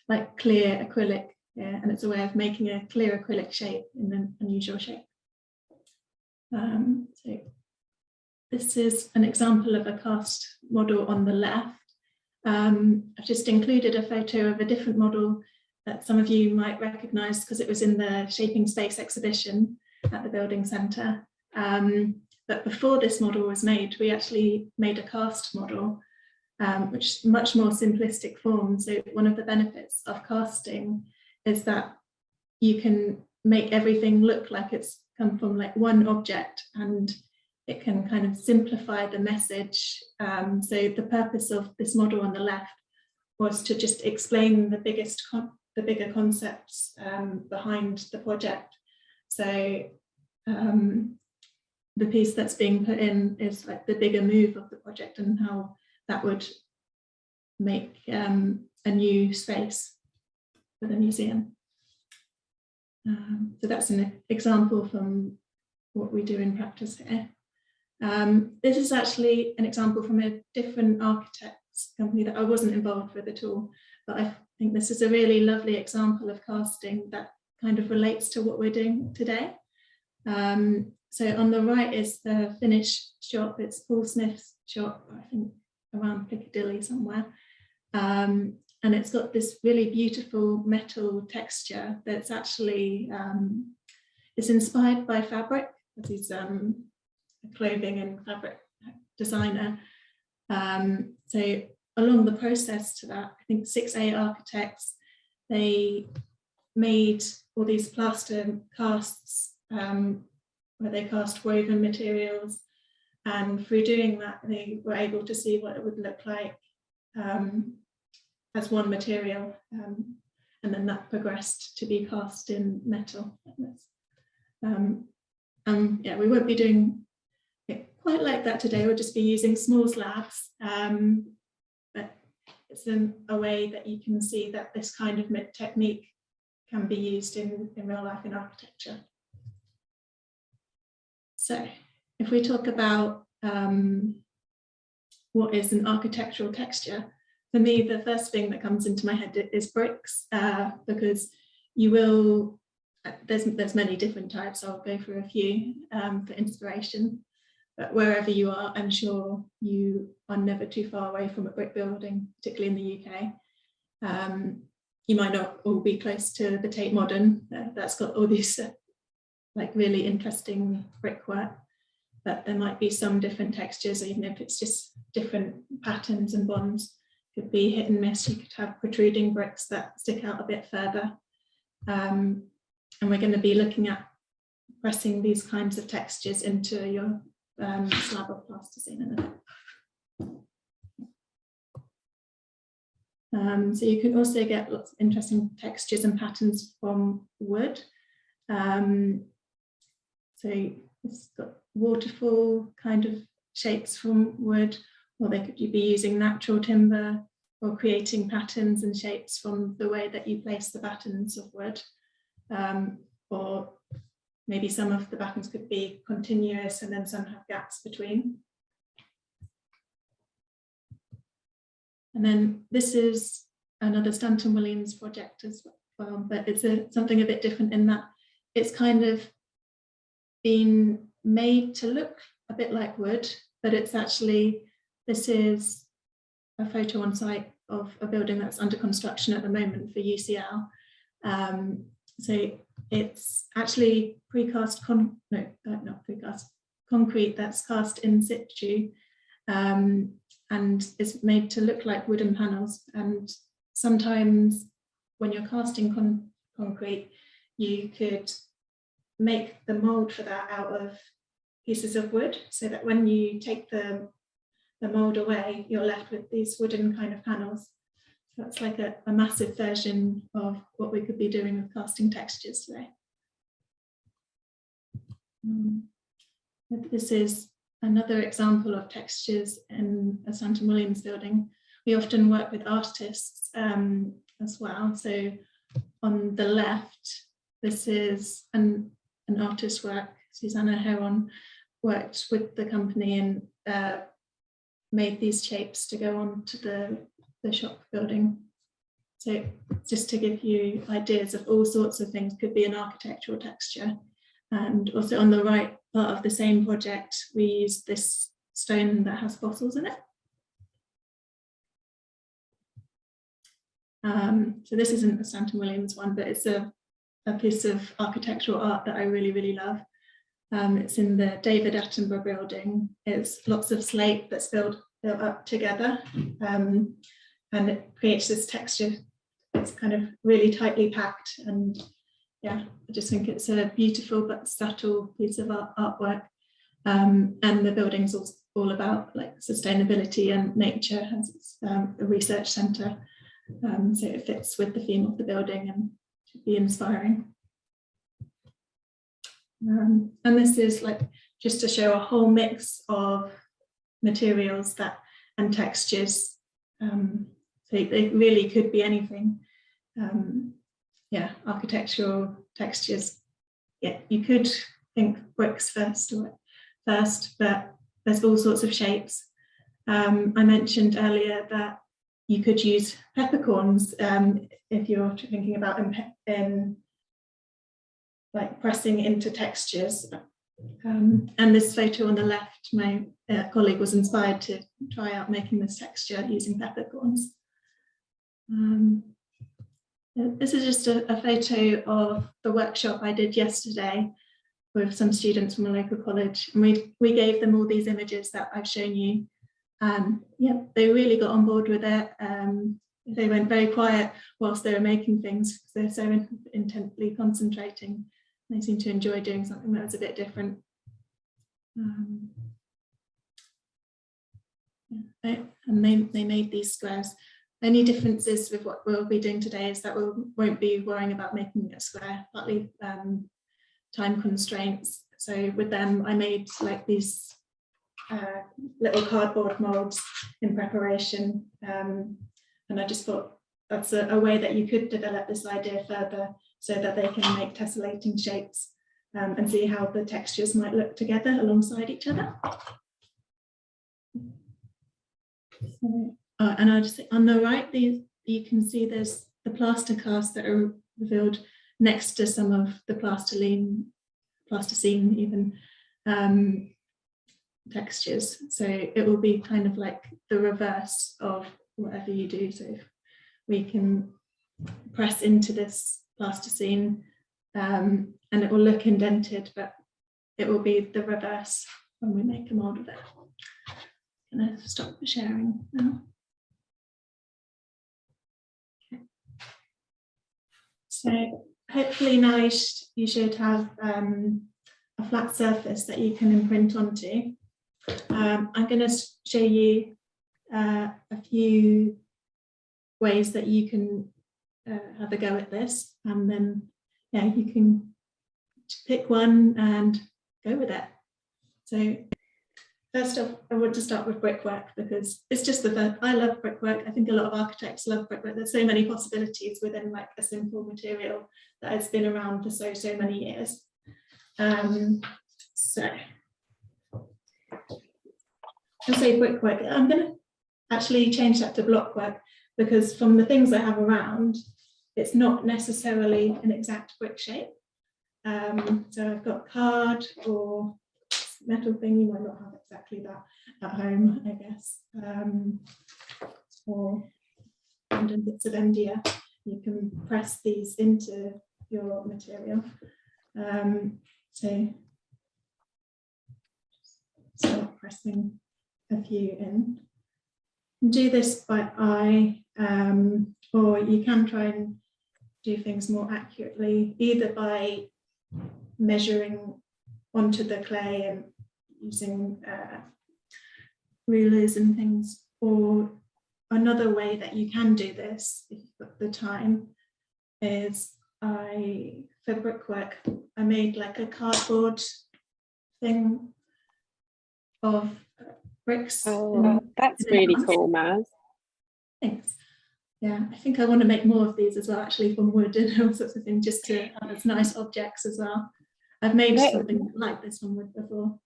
like clear acrylic here, and it's a way of making a clear acrylic shape in an unusual shape. So this is an example of a cast model on the left. I've just included a photo of a different model that some of you might recognise because it was in the Shaping Space exhibition at the Building Centre. But before this model was made, we actually made a cast model, which is much more simplistic form. So one of the benefits of casting is that you can make everything look like it's come from like one object, and it can kind of simplify the message. So the purpose of this model on the left was to just explain the bigger concepts behind the project. So the piece that's being put in is like the bigger move of the project and how that would make a new space for the museum. So that's an example from what we do in practice here. This is actually an example from a different architect's company that I wasn't involved with at all, but I think this is a really lovely example of casting that kind of relates to what we're doing today. So on the right is the Finnish shop. It's Paul Smith's shop, I think around Piccadilly somewhere. And it's got this really beautiful metal texture that's actually, it's inspired by fabric, because he's a clothing and fabric designer. So along the process to that, I think 6A architects, they made all these plaster casts where they cast woven materials, and through doing that they were able to see what it would look like as one material, and then that progressed to be cast in metal like this. Yeah, we won't be doing it quite like that today. We'll just be using small slabs, but it's in a way that you can see that this kind of technique can be used in real life in architecture. So if we talk about what is an architectural texture, for me, the first thing that comes into my head is bricks, because you will, there's many different types. I'll go through a few for inspiration, but wherever you are, I'm sure you are never too far away from a brick building, particularly in the UK. You might not all be close to the Tate Modern, that's got all these like really interesting brickwork, but there might be some different textures, even if it's just different patterns and bonds. Could be hit and miss. You could have protruding bricks that stick out a bit further. And we're going to be looking at pressing these kinds of textures into your slab of plasticine in a bit. So you can also get lots of interesting textures and patterns from wood. So it's got waterfall kind of shapes from wood, or they could be using natural timber, or creating patterns and shapes from the way that you place the battens of wood. Or maybe some of the battens could be continuous and then some have gaps between. And then this is another Stanton Williams project as well, but it's something a bit different in that it's kind of been made to look a bit like wood, but it's actually, this is a photo on site of a building that's under construction at the moment for UCL. So it's actually precast, not precast, concrete that's cast in situ, and is made to look like wooden panels. And sometimes when you're casting concrete, you could make the mould for that out of pieces of wood, so that when you take the mould away, you're left with these wooden kind of panels. So that's like a massive version of what we could be doing with casting textures today. This is another example of textures in a Stanton Williams building. We often work with artists as well. So on the left, this is an artist's work. Susanna Heron worked with the company and made these shapes to go on to the shop building So just to give you ideas of all sorts of things, could be an architectural texture. And also on the right part of the same project, we use this stone that has fossils in it. So this isn't a Stanton Williams one, but it's a piece of architectural art that I really, really love. It's in the David Attenborough building. It's lots of slate that's built up together, and it creates this texture. It's kind of really tightly packed, and yeah, I just think it's a beautiful but subtle piece of artwork. And the building's all about like sustainability and nature, as it's a research centre. So it fits with the theme of the building and should be inspiring. And this is like just to show a whole mix of materials and textures. So it really could be anything. Yeah, architectural textures. Yeah, you could think bricks first, but there's all sorts of shapes. I mentioned earlier that you could use peppercorns if you're thinking about like pressing into textures. And this photo on the left, my colleague was inspired to try out making this texture using peppercorns. This is just a photo of the workshop I did yesterday with some students from a local college, and we gave them all these images that I've shown you. Yeah, they really got on board with it. They went very quiet whilst they were making things because they're so intently concentrating. They seem to enjoy doing something that was a bit different. Yeah, and they made these squares. Only differences with what we'll be doing today is that we won't be worrying about making a square, partly time constraints. So with them, I made like these little cardboard molds in preparation, and I just thought that's a way that you could develop this idea further so that they can make tessellating shapes and see how the textures might look together alongside each other. So, and I'll just say on the right, you can see there's the plaster casts that are revealed next to some of the plasticine even textures. So it will be kind of like the reverse of whatever you do. So if we can press into this plasticine and it will look indented, but it will be the reverse when we make a mould of it. I'm going to stop the sharing now. Okay. So hopefully now you should have a flat surface that you can imprint onto. I'm going to show you a few ways that you can have a go at this, and then yeah, you can pick one and go with it. So first off, I want to start with brickwork because it's just the first. I love brickwork. I think a lot of architects love brickwork. There's so many possibilities within like a simple material that has been around for so many years. So I say brickwork. I'm going to actually change that to blockwork because from the things I have around, it's not necessarily an exact brick shape. So I've got card or metal thing. You might not have exactly that at home, I guess. Or random bits of MDF. You can press these into your material. So start pressing a few in. Do this by eye, or you can try and do things more accurately, either by measuring onto the clay and using rulers and things, or another way that you can do this if you've got the time is for brickwork, I made like a cardboard thing of bricks. Oh, that's really cool, Maz. Thanks. Yeah, I think I want to make more of these as well, actually, from wood and all sorts of things, just to have as nice objects as well. I've made something like this from wood before.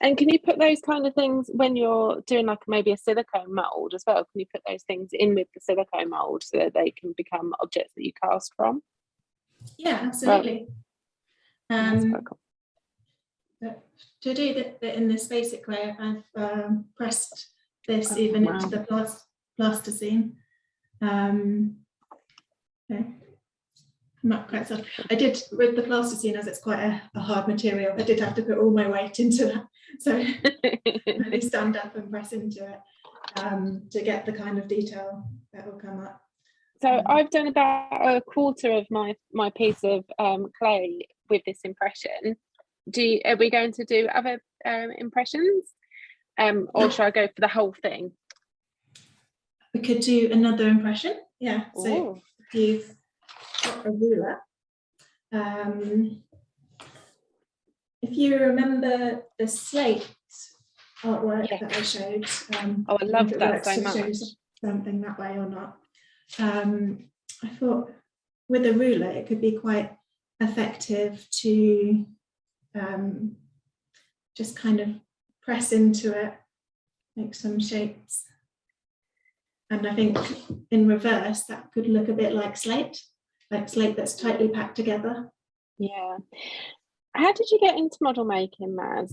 And can you put those kind of things when you're doing like maybe a silicone mould as well? Can you put those things in with the silicone mould so that they can become objects that you cast from? Yeah, absolutely. That's quite cool. But to do that in this basic way, I've pressed this even into the plasticine. Okay. Not quite so. I did with the plasticine, as it's quite a hard material, I did have to put all my weight into that. So really stand up and press into it to get the kind of detail that will come up. So I've done about a quarter of my piece of clay with this impression. Are we going to do other impressions, or should I go for the whole thing? We could do another impression. Yeah. So if you've got a ruler, if you remember the slate artwork that I showed, I love that so much. Show something that way or not. I thought with a ruler it could be quite effective to just kind of press into it, make some shapes. And I think in reverse that could look a bit like slate that's tightly packed together. Yeah. How did you get into model making, Maz?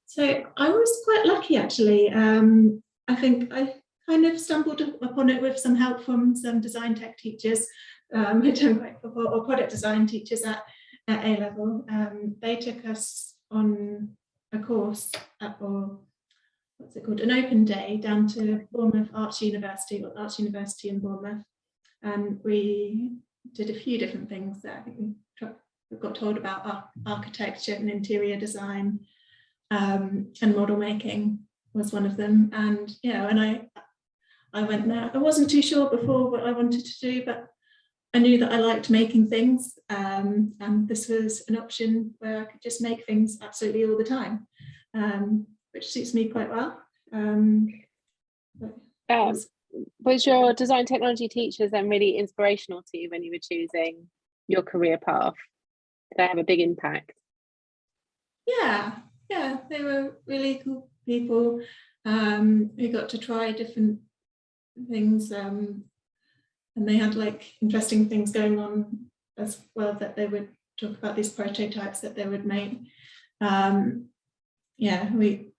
So I was quite lucky actually. I think I kind of stumbled upon it with some help from some design tech teachers, or product design teachers at A level. They took us on a course or what's it called, an open day down to Bournemouth Arts University in Bournemouth, and we did a few different things there. I think we got told about architecture and interior design, and model making was one of them. And and I went there. I wasn't too sure before what I wanted to do, but I knew that I liked making things, and this was an option where I could just make things absolutely all the time, which suits me quite well. Was your design technology teachers then really inspirational to you when you were choosing your career path? Did they have a big impact? Yeah, they were really cool people who got to try different things, and they had like interesting things going on as well, that they would talk about these prototypes that they would make. I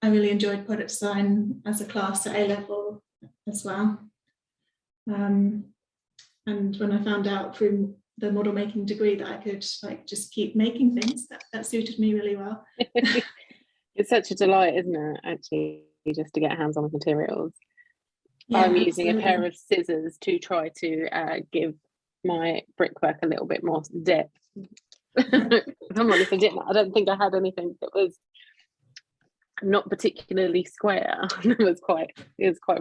really enjoyed product design as a class at A level as well. And when I found out through the model making degree that I could like just keep making things, that suited me really well. It's such a delight, isn't it, actually, just to get hands on with materials. Yeah, I'm using a pair of scissors to try to give my brickwork a little bit more depth. If I'm honest, I don't think I had anything that was not particularly square. It was quite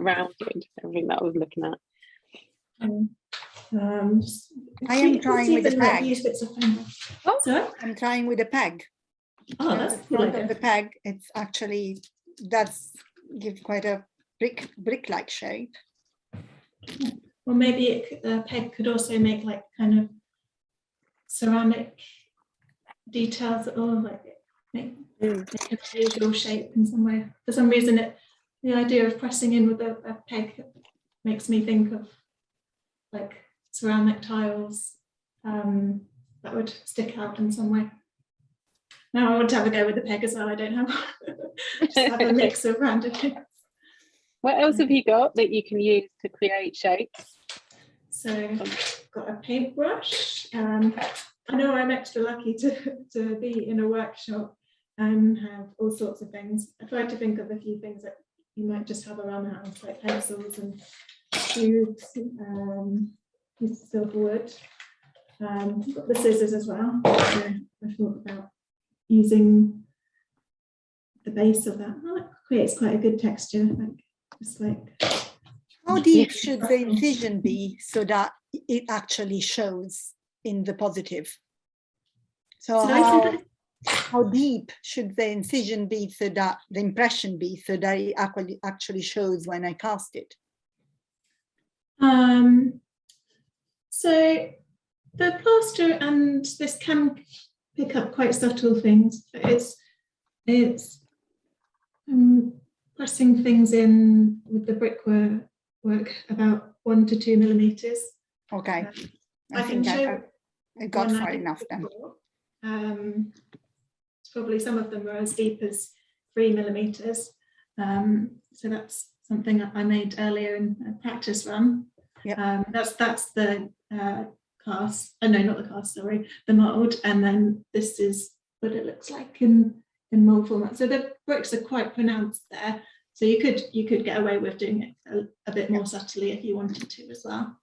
rounded, everything that I was looking at. I am trying with a peg. Oh, sorry? I'm trying with a peg. Oh, that's the front of the peg. It's actually gives quite a brick-like shape. Well, maybe the peg could also make like kind of ceramic details, or like make an unusual shape in some way. For some reason, the idea of pressing in with a peg makes me think of like ceramic tiles that would stick out in some way. Now I want to have a go with the peg as well. I don't have just have a mix of random things. What else have you got that you can use to create shapes? So I've got a paintbrush. I know I'm extra lucky to be in a workshop and have all sorts of things. I tried to think of a few things that you might just have around the house, like pencils and tubes, pieces of silver wood. I've got the scissors as well. So I thought about using the base of that. Oh, it creates quite a good texture. How deep should the incision be so that it actually shows in the positive? So how deep should the incision be so that the impression be so that it actually shows when I cast it? So the plaster and this can pick up quite subtle things. It's Pressing things in with the brickwork about 1 to 2 millimeters. Okay, I think I got far enough then. Probably some of them were as deep as 3 millimeters. So that's something that I made earlier in a practice run. Yep. That's the cast. Oh no, not the cast. Sorry, the mould. And then this is what it looks like in mould format. So the bricks are quite pronounced there. So you could get away with doing it a bit more subtly if you wanted to as well.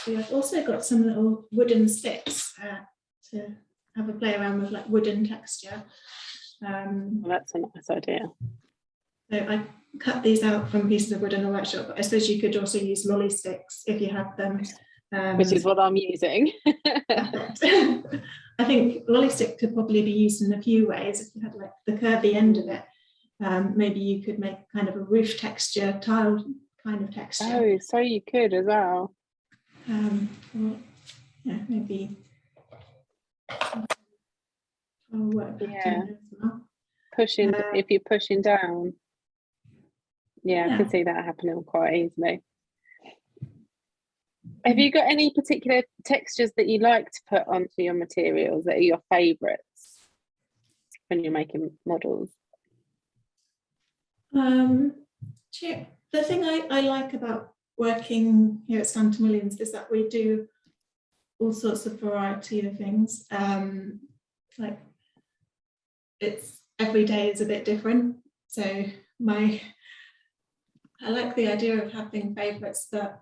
We have also got some little wooden sticks to have a play around with, like wooden texture. Well, that's a nice idea. So I cut these out from pieces of wood in the workshop, but I suppose you could also use lolly sticks if you have them. Which is what I'm using. I think lolly stick could probably be used in a few ways. If you had like the curvy end of it, maybe you could make kind of a roof texture, tile kind of texture. Oh, so you could as well. Well, yeah, maybe. Yeah. Well. Pushing, if you're pushing down. Yeah, I can see that happening quite easily. Have you got any particular textures that you like to put onto your materials that are your favourites when you're making models? The thing I like about working here at Stanton Williams is that we do all sorts of variety of things. Like it's every day is a bit different. So I like the idea of having favourites that,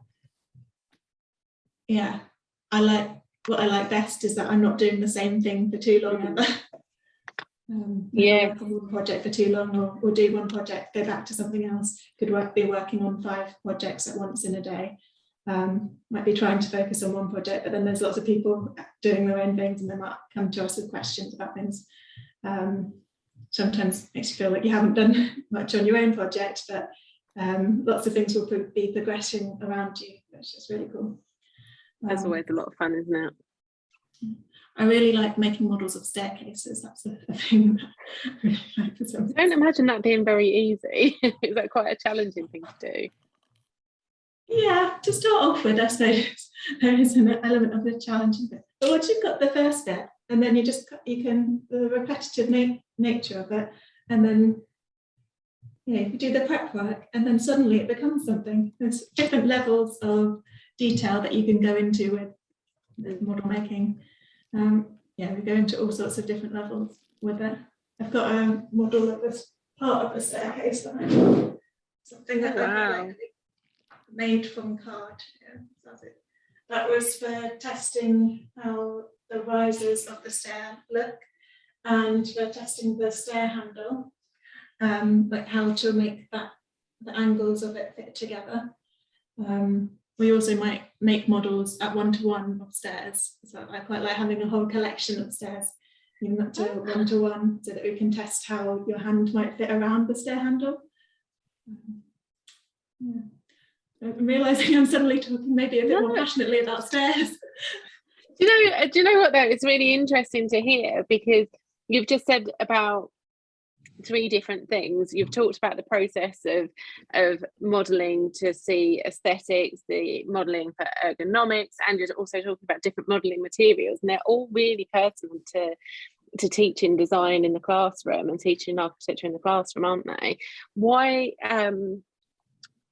yeah, what I like best is that I'm not doing the same thing for too long ever. Work on one project for too long, or do one project, go back to something else. Could be working on 5 projects at once in a day. Might be trying to focus on one project, but then there's lots of people doing their own things and they might come to us with questions about things. Sometimes makes you feel like you haven't done much on your own project, but lots of things will be progressing around you, which is really cool. That's always a lot of fun, isn't it? I really like making models of staircases. That's a thing that I really like. I don't imagine that being very easy. Is that quite a challenging thing to do? Yeah, to start off with, I suppose there is an element of the challenging bit. But once you've got the first bit, and then you can the repetitive nature of it, and then you do the prep work, and then suddenly it becomes something. There's different levels of detail that you can go into with model making. We go into all sorts of different levels with it. I've got a model of this part of the staircase that I do, something that I made from card. Yeah, that's it. That was for testing how the risers of the stair look, and for testing the stair handle, like how to make the angles of it fit together. We also might make models at 1-to-1 of stairs. So I quite like having a whole collection of stairs, even up to 1-to-1, so that we can test how your hand might fit around the stair handle. I'm realising I'm suddenly talking maybe a bit more passionately about stairs. Do you know what though? It's really interesting to hear, because you've just said about 3 different things. You've talked about the process of modelling to see aesthetics, the modelling for ergonomics, and you're also talking about different modelling materials, and they're all really pertinent to teaching design in the classroom and teaching architecture in the classroom, aren't they? Why,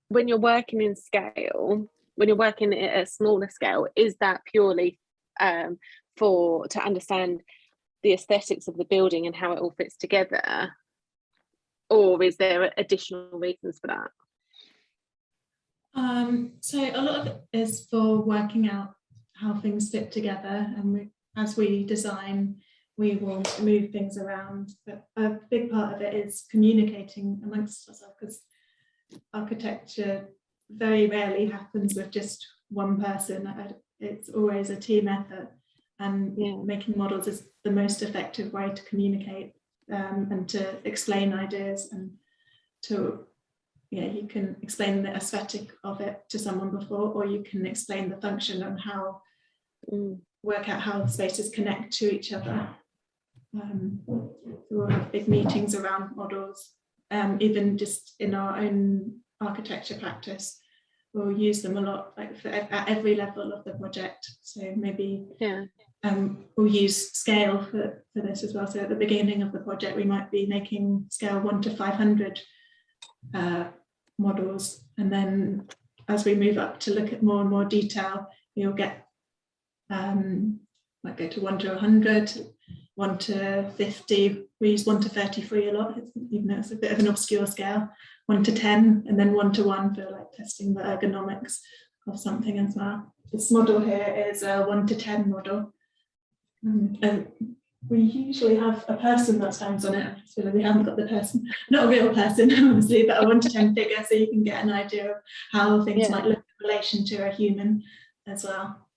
when you're working in scale, when you're working at a smaller scale, is that purely to understand the aesthetics of the building and how it all fits together? Or is there additional reasons for that? So a lot of it is for working out how things fit together, and as we design, we will move things around. But a big part of it is communicating amongst ourselves, because architecture very rarely happens with just one person. It's always a team effort, and making models is the most effective way to communicate. And to explain ideas, and to you can explain the aesthetic of it to someone before, or you can explain the function and how work out how the spaces connect to each other. We'll have big meetings around models, even just in our own architecture practice. We'll use them a lot, like at every level of the project. So maybe we'll use scale for this as well. So at the beginning of the project, we might be making scale 1 to 500 models. And then as we move up to look at more and more detail, you'll get, might go to 1 to 100, 1 to 50. We use 1 to 33 a lot, even though it's a bit of an obscure scale. 1 to 10, and then 1 to 1 for like testing the ergonomics of something as well. This model here is a 1 to 10 model. And we usually have a person that stands on it, so we haven't got the person, not a real person, obviously, but a 1 to 10 figure, so you can get an idea of how things might look in relation to a human as well.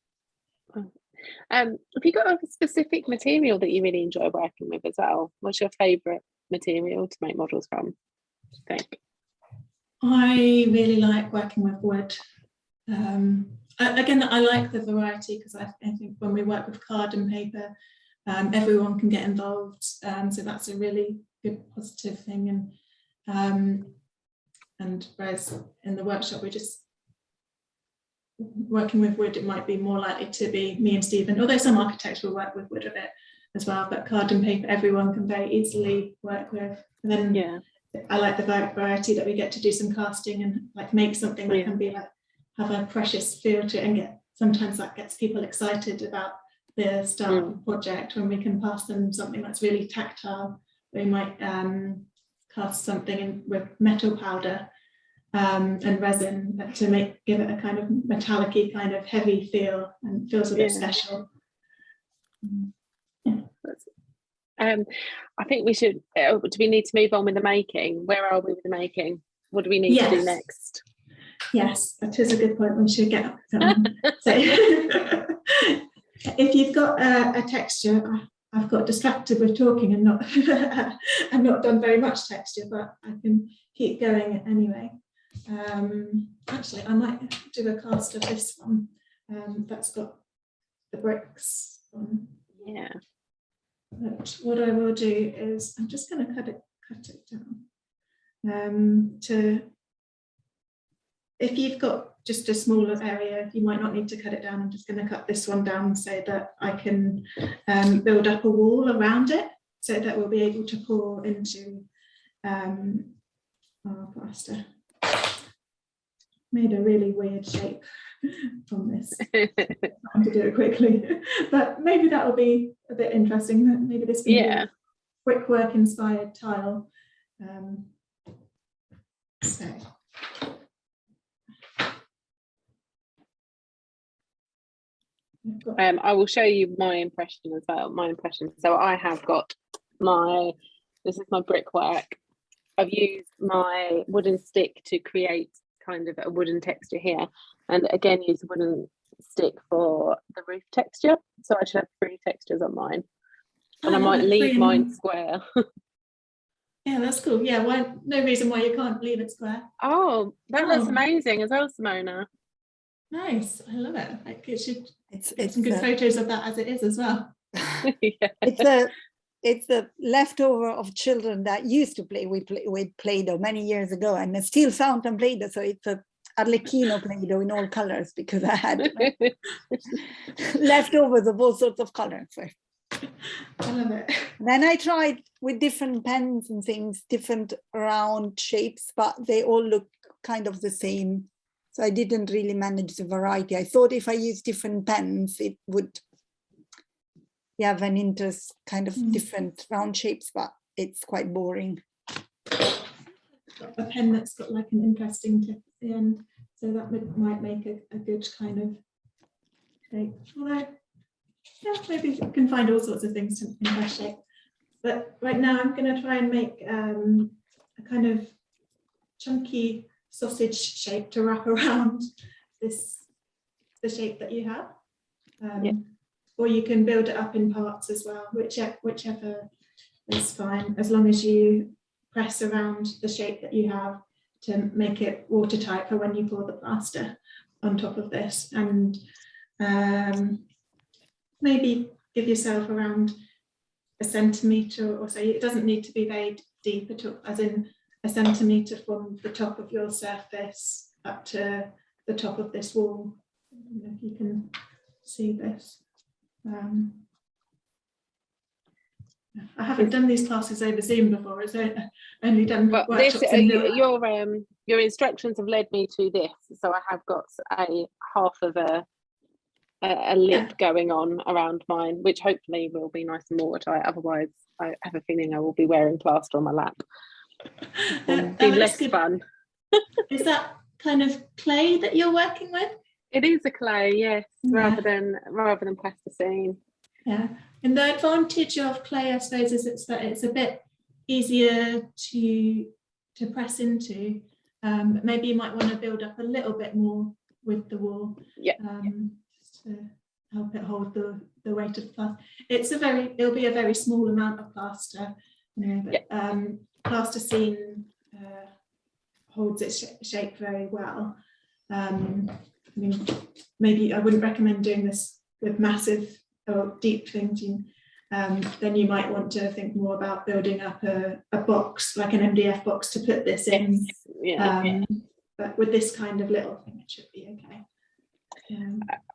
Have you got a specific material that you really enjoy working with as well? What's your favourite material to make models from, do you think? I really like working with wood. Again, I like the variety, because I think when we work with card and paper, everyone can get involved. So that's a really good positive thing. And whereas in the workshop, we're just working with wood, it might be more likely to be me and Stephen, although some architects will work with wood a bit as well, but card and paper, everyone can very easily work with. And then I like the variety that we get to do some casting and like make something that can be like, have a precious feel to it, and sometimes that gets people excited about the start of the project when we can pass them something that's really tactile. We might cast something in with metal powder and resin to give it a kind of metallic-y, kind of heavy feel, and feels a bit special. I think we should, do we need to move on with the making? Where are we with the making? What do we need to do next? Yes, that is a good point. We should get so if you've got a texture, I've got distracted with talking and not I've not done very much texture, but I can keep going anyway. Actually, I might do a cast of this one that's got the bricks on. Yeah. But what I will do is I'm just going to cut it down. If you've got just a smaller area, you might not need to cut it down. I'm just going to cut this one down so that I can build up a wall around it, so that we'll be able to pour into our plaster. Made a really weird shape from this. Trying to do it quickly, but maybe that will be a bit interesting. Maybe this can be a brickwork inspired tile. So. I will show you my impression as well. So I have got this is my brickwork. I've used my wooden stick to create kind of a wooden texture here, and again use a wooden stick for the roof texture. So I should have 3 textures on mine, and I might leave mine square. Yeah, that's cool. Yeah, no reason why you can't leave it square. Oh, that's amazing as well, Simona. Nice, I love it. Like it's some good photos of that as it is as well. It's the leftover of children that used to play with Play-Doh many years ago, and I still fountain Play-Doh, so it's a Arlecchino Play-Doh in all colors, because I had leftovers of all sorts of colors. So. I love it. Then I tried with different pens and things, different round shapes, but they all look kind of the same. So I didn't really manage the variety. I thought if I use different pens, it would have an interest, kind of different round shapes, but it's quite boring. A pen that's got like an interesting tip at the end, so that might make a good kind of shape. Although, yeah, maybe you can find all sorts of things to impress shape. But right now I'm going to try and make a kind of chunky sausage shape to wrap around the shape that you have. Or you can build it up in parts as well, whichever is fine, as long as you press around the shape that you have to make it watertight for when you pour the plaster on top of this. And maybe give yourself around a centimetre or so. It doesn't need to be very deep at all, as in a centimetre from the top of your surface up to the top of this wall. I don't know if you can see this. I haven't done these classes over Zoom before, so only done workshops in real life. Your instructions have led me to this, so I have got a half of a lip going on around mine, which hopefully will be nice and watertight. Otherwise, I have a feeling I will be wearing plaster on my lap. It'll be less fun. Is that kind of clay that you're working with? It is a clay, yes, rather than plasticine. Yeah, and the advantage of clay, I suppose, is that it's a bit easier to press into. Maybe you might want to build up a little bit more with the wall. Yeah. Just to help it hold the weight of plaster. It'll be a very small amount of plaster, but plasticine holds its shape very well. I mean, maybe I wouldn't recommend doing this with massive or deep things. Then you might want to think more about building up a box, like an MDF box, to put this in. But with this kind of little thing, it should be okay.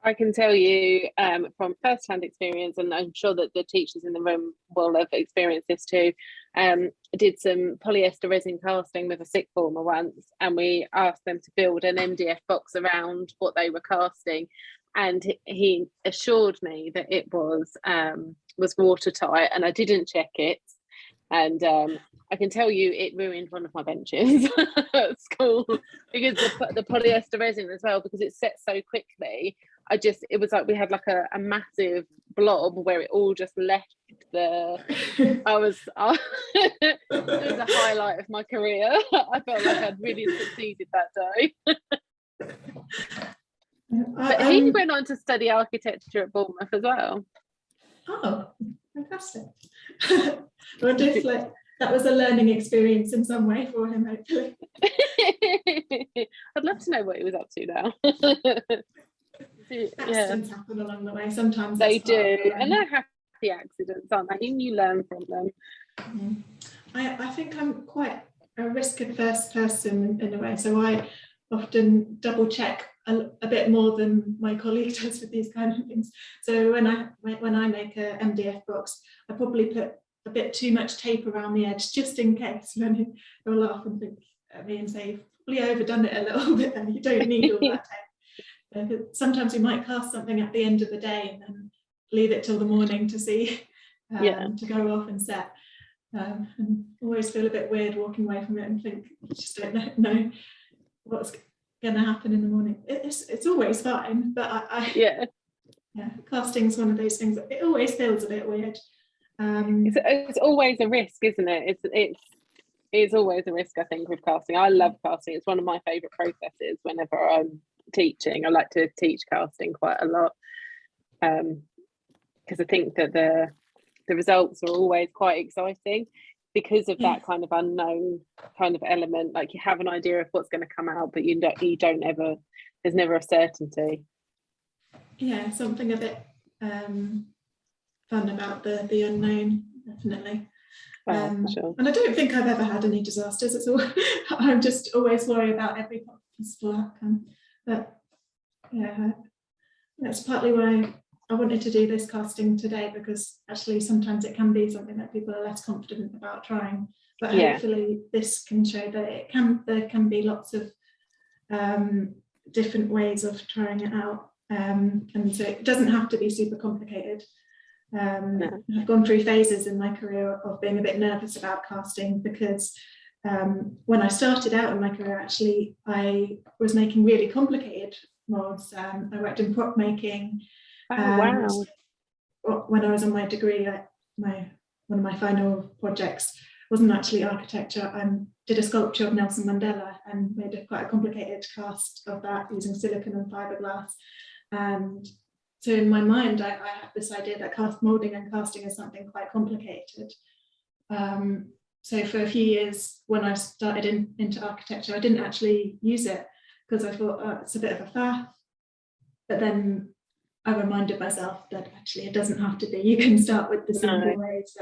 I can tell you from first-hand experience, and I'm sure that the teachers in the room will have experienced this too. I did some polyester resin casting with a sixth former once, and we asked them to build an MDF box around what they were casting, and he assured me that it was watertight, and I didn't check it, and I can tell you it ruined one of my benches at school, because the polyester resin as well, because it set so quickly. It was like we had like a massive blob where it all just left the. It was a highlight of my career. I felt like I'd really succeeded that day. But he went on to study architecture at Bournemouth as well. Oh, fantastic! I wonder if that was a learning experience in some way for him, hopefully. I'd love to know what he was up to now. Accidents happen along the way. Sometimes they do, and they're happy accidents, aren't they? And you learn from them. Mm-hmm. I think I'm quite a risk-averse person in a way, so I often double check a bit more than my colleague does with these kind of things. So when I make a MDF box, I probably put a bit too much tape around the edge, just in case. And they'll laugh and think at me and say, you've probably overdone it a little bit, and you don't need all that tape. Sometimes you might cast something at the end of the day and then leave it till the morning to see, to go off and set. And always feel a bit weird walking away from it and think, I just don't know what's going to happen in the morning. It's always fine, but casting is one of those things that it always feels a bit weird. It's always a risk, isn't it? It's always a risk, I think, with casting. I love casting. It's one of my favourite processes whenever I'm teaching. I like to teach casting quite a lot, because I think that the results are always quite exciting because of that kind of unknown kind of element. Like, you have an idea of what's going to come out, but you don't ever, there's never a certainty. Yeah, something a bit fun about the unknown, definitely. Sure. And I don't think I've ever had any disasters at all. I'm just always worried about every possible outcome. But yeah, that's partly why I wanted to do this casting today, because actually sometimes it can be something that people are less confident about trying. But hopefully this can show that there can be lots of different ways of trying it out. And so it doesn't have to be super complicated. I've gone through phases in my career of being a bit nervous about casting, because when I started out in my career, actually, I was making really complicated moulds. I worked in prop making. When I was on my degree, one of my final projects wasn't actually architecture. I did a sculpture of Nelson Mandela and made quite a complicated cast of that using silicone and fiberglass. And so in my mind, I had this idea that moulding and casting is something quite complicated. So for a few years, when I started into architecture, I didn't actually use it because I thought, it's a bit of a faff. But then I reminded myself that actually it doesn't have to be. You can start with the simple ways.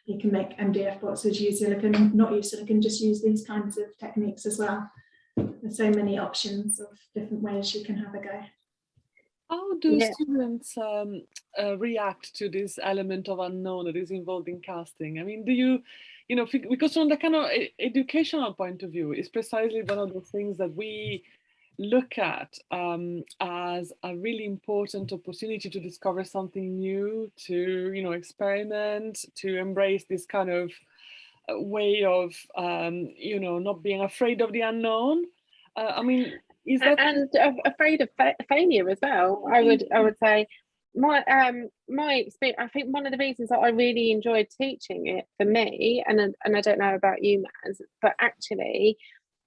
You can make MDF bots with use silicon, not use silicon, just use these kinds of techniques as well. There's so many options of different ways you can have a go. How do students react to this element of unknown that is involved in casting? I mean, do you know, because from the kind of educational point of view, it's precisely one of the things that we look at as a really important opportunity to discover something new, to, you know, experiment, to embrace this kind of way of, you know, not being afraid of the unknown. I mean, is that... And afraid of failure as well. I would say my experience, I think one of the reasons that I really enjoyed teaching it for me, and I don't know about you, Maz, but actually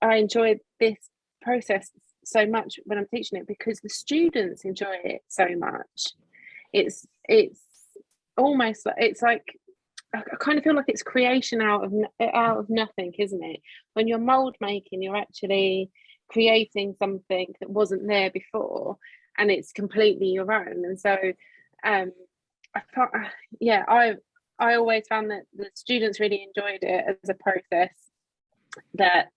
I enjoyed this process so much when I'm teaching it because the students enjoy it so much. It's almost like, it's like, I kind of feel like it's creation out of nothing, isn't it? When you're mold making, you're actually creating something that wasn't there before, and it's completely your own. And so I always found that the students really enjoyed it as a process, that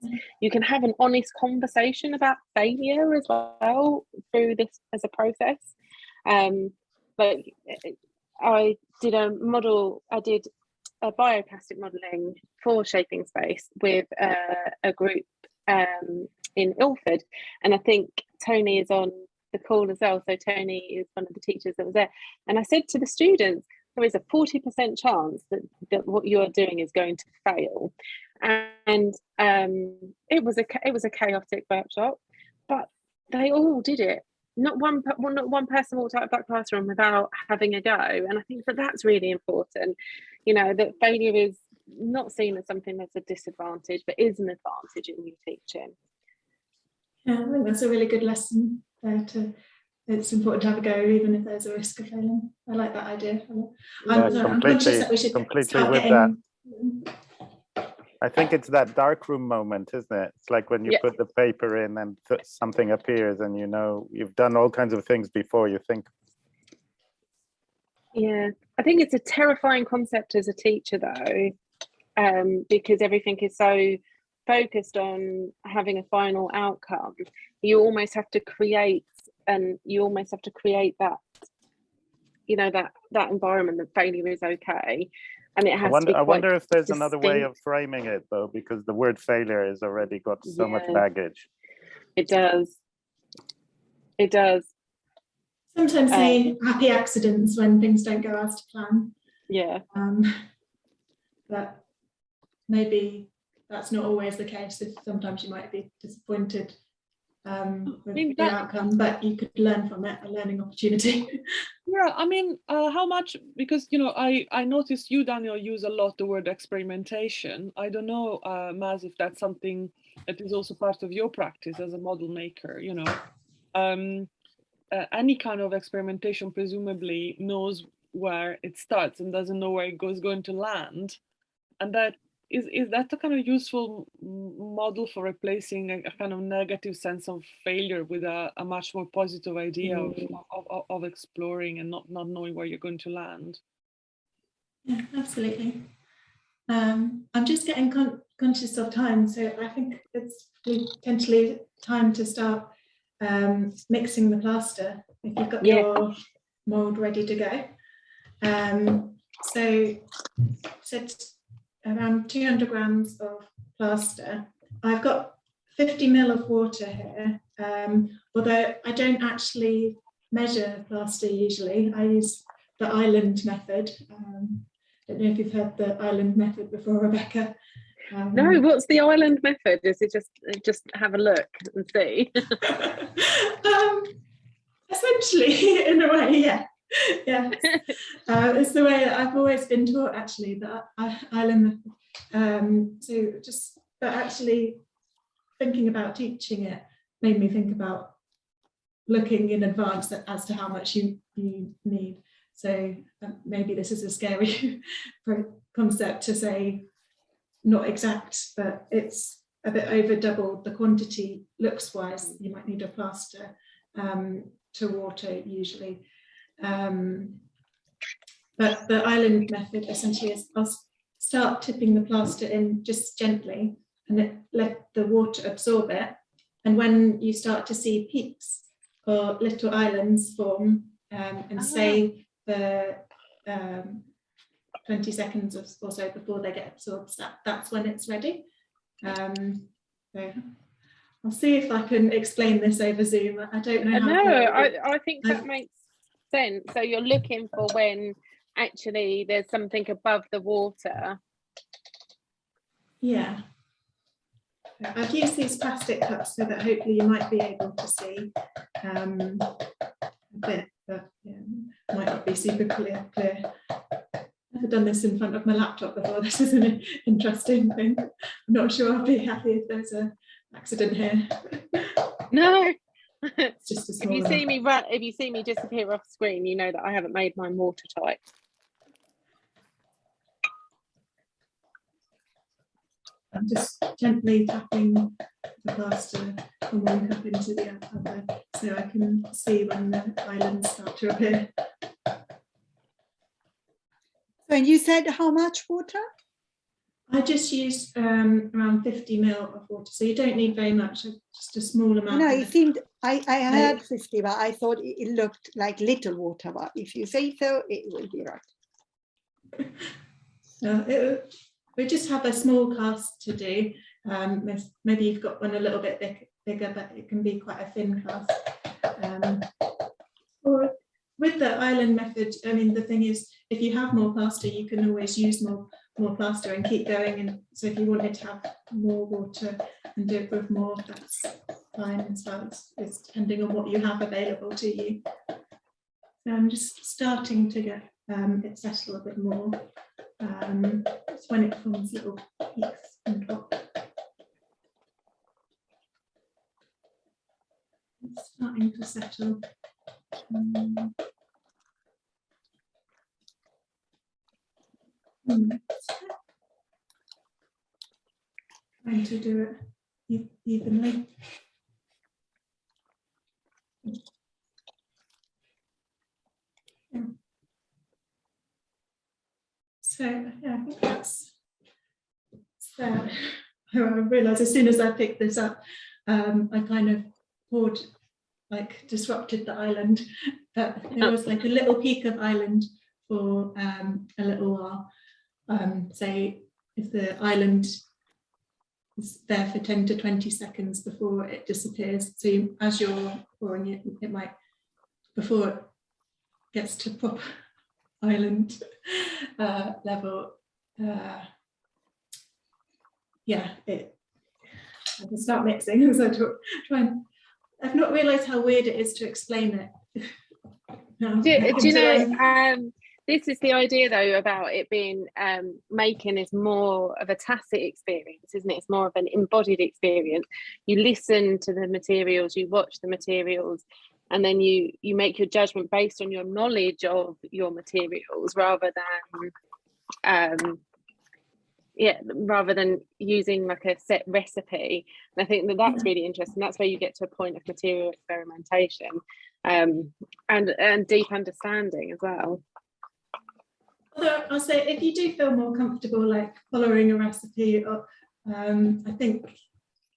you can have an honest conversation about failure as well through this as a process. Like I did a bioplastic modelling for Shaping Space with a group in Ilford, and I think Tony is on the call as well. So Tony is one of the teachers that was there, and I said to the students, there is a 40% chance that what you are doing is going to fail, and it was a chaotic workshop, but they all did it. Not one person walked out of that classroom without having a go, and I think that that's really important. You know, that failure is not seen as something that's a disadvantage, but is an advantage in your teaching. Yeah, I think that's a really good lesson there. It's important to have a go, even if there's a risk of failing. I like that idea. I'm conscious that we should completely with that. I think it's that dark room moment, isn't it? It's like when you put the paper in and something appears, and you know you've done all kinds of things before you think. Yeah, I think it's a terrifying concept as a teacher, though, because everything is so focused on having a final outcome. You almost have to create that, you know, that environment that failure is okay, and it has to be quite I wonder if there's distinct. another way of framing it, though, because the word failure has already got so much baggage. It does. Sometimes say happy accidents when things don't go as to plan. Yeah. But maybe that's not always the case. Sometimes you might be disappointed with the outcome, but you could learn from it, a learning opportunity. Yeah, I mean, how much, because, you know, I noticed you, Daniel, use a lot the word experimentation. I don't know, Maz, if that's something that is also part of your practice as a model maker, you know. Any kind of experimentation presumably knows where it starts and doesn't know where it goes going to land. And that is that a kind of useful model for replacing a kind of negative sense of failure with a much more positive idea of exploring and not knowing where you're going to land? Yeah, absolutely. I'm just getting conscious of time, so I think it's potentially time to start mixing the plaster if you've got your mould ready to go. So around 200 grams of plaster. I've got 50 ml of water here, although I don't actually measure plaster usually. I use the island method. Don't know if you've heard the island method before, Rebecca. No, what's the island method? Is it just have a look and see? Essentially, in a way, yeah. Yeah, it's the way that I've always been taught, actually, the island method. But actually thinking about teaching it made me think about looking in advance as to how much you need. So maybe this is a scary concept to say, not exact, but it's a bit over double the quantity looks wise you might need a plaster to water usually. But the island method essentially is I'll start tipping the plaster in just gently and let the water absorb it. And when you start to see peaks or little islands form and stay for 20 seconds or so before they get absorbed, that's when it's ready. So I'll see if I can explain this over Zoom. I don't know how. No, I think that makes sense. So you're looking for when actually there's something above the water. Yeah. I've used these plastic cups so that hopefully you might be able to see a bit, but yeah, might not be super clear. Never done this in front of my laptop before. This is an interesting thing. I'm not sure I'll be happy if there's an accident here. No. It's just a small if you see me disappear off screen, you know that I haven't made mine watertight. I'm just gently tapping the plaster from one cup into the other so I can see when the islands start to appear. And you said how much water? I just used around 50 ml of water, so you don't need very much, just a small amount. No, it seemed, I heard 50, but I thought it looked like little water, but if you say so, it will be right. We just have a small cast to do. Maybe you've got one a little bit bigger, but it can be quite a thin cast. Or with the island method, I mean, the thing is, if you have more plaster, you can always use more plaster and keep going. And so if you wanted to have more water and do it with more, that's fine as well. It's depending on what you have available to you. So I'm just starting to get it settle a bit more. It's when it forms little peaks on top. It's starting to settle. Trying to do it evenly. Yeah. So yeah, I think that's there. I realised as soon as I picked this up, I kind of poured, like disrupted the island, but there was like a little peak of island for a little while. Say if the island is there for 10 to 20 seconds before it disappears. So as you're pouring it, it might, before it gets to proper island level, yeah, I can start mixing. So I've not realised how weird it is to explain it. No, do you know, this is the idea though about it being making is more of a tacit experience, isn't it? It's more of an embodied experience. You listen to the materials, you watch the materials, and then you make your judgment based on your knowledge of your materials rather than using like a set recipe. And I think that's really interesting. That's where you get to a point of material experimentation and deep understanding as well. Although I'll say, if you do feel more comfortable like following a recipe, or I think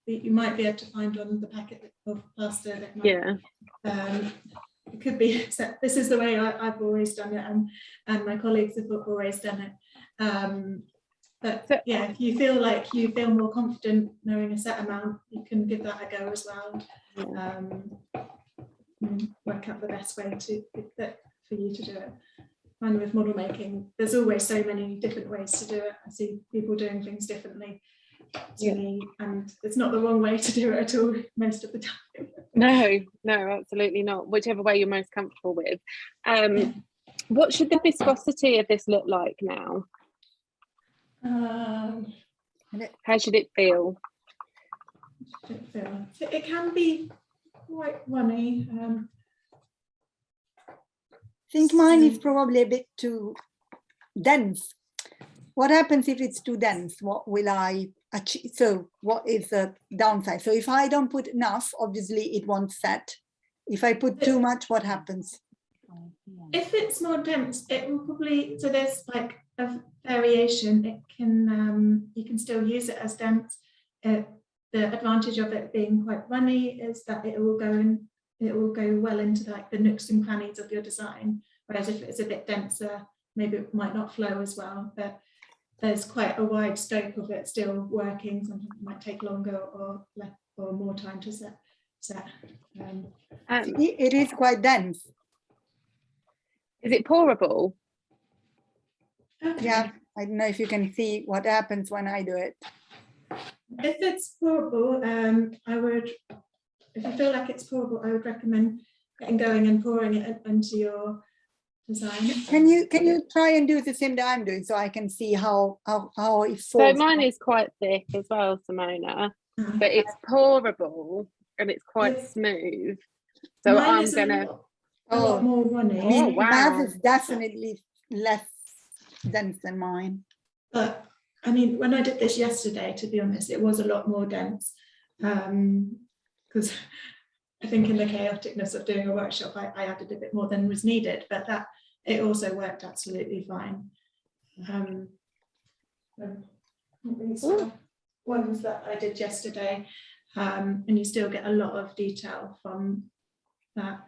you might be able to find on the packet of plaster that might, it could be, this is the way I've always done it, and my colleagues have always done it. But yeah, if you feel like you feel more confident knowing a set amount, you can give that a go as well. Work out the best way for you to do it. And with model making, there's always so many different ways to do it. I see people doing things differently to me, and it's not the wrong way to do it at all most of the time. No, absolutely not. Whichever way you're most comfortable with. What should the viscosity of this look like now? How should it feel? It can be quite runny. I think mine is probably a bit too dense. What happens if it's too dense? What will I achieve? So what is the downside? So if I don't put enough, obviously it won't set. If I put too much, what happens? If it's more dense, it will probably, so there's like a variation. It can, you can still use it as dense. The advantage of it being quite runny is that it will go well into like the nooks and crannies of your design. Whereas if it's a bit denser, maybe it might not flow as well, but there's quite a wide scope of it still working. Sometimes it might take longer or more time to set. It is quite dense. Is it pourable? Okay. Yeah, I don't know if you can see what happens when I do it. If it's pourable, if you feel like it's pourable, I would recommend getting going and pouring it into your design. Can you try and do the same that I'm doing so I can see how it falls? So mine is quite thick as well, Simona, but it's pourable and it's quite smooth. So mine I'm gonna. A lot more runny. Oh, wow. Maz is definitely less dense than mine. But I mean, when I did this yesterday, to be honest, it was a lot more dense. Because I think in the chaoticness of doing a workshop, I added a bit more than was needed, but that it also worked absolutely fine. These ones that I did yesterday, and you still get a lot of detail from that.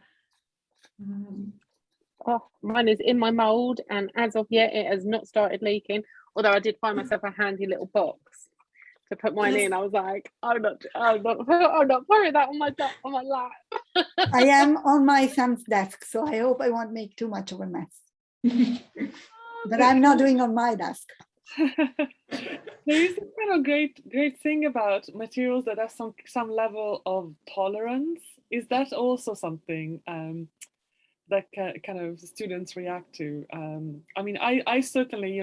Mine is in my mould, and as of yet, it has not started leaking. Although I did find myself a handy little box to put mine in. I was like, I'm not pouring that on my lap. I am on my son's desk, so I hope I won't make too much of a mess. But I'm not doing on my desk. There is a kind of great thing about materials that have some level of tolerance. Is that also something that kind of students react to? I mean, I certainly,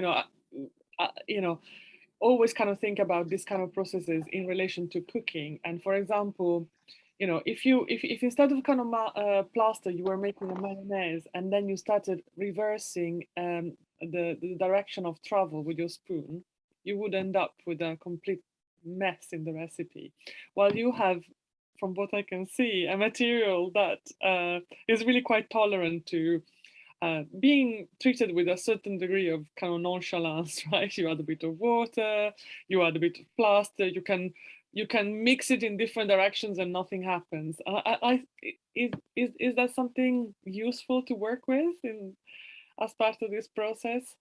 always kind of think about this kind of processes in relation to cooking. And for example, if instead of kind of plaster, you were making a mayonnaise, and then you started reversing the direction of travel with your spoon, you would end up with a complete mess in the recipe. While you have, from what I can see, a material that is really quite tolerant to being treated with a certain degree of kind of nonchalance, right? You add a bit of water, you add a bit of plaster, you can mix it in different directions and nothing happens. Is that something useful to work with as part of this process?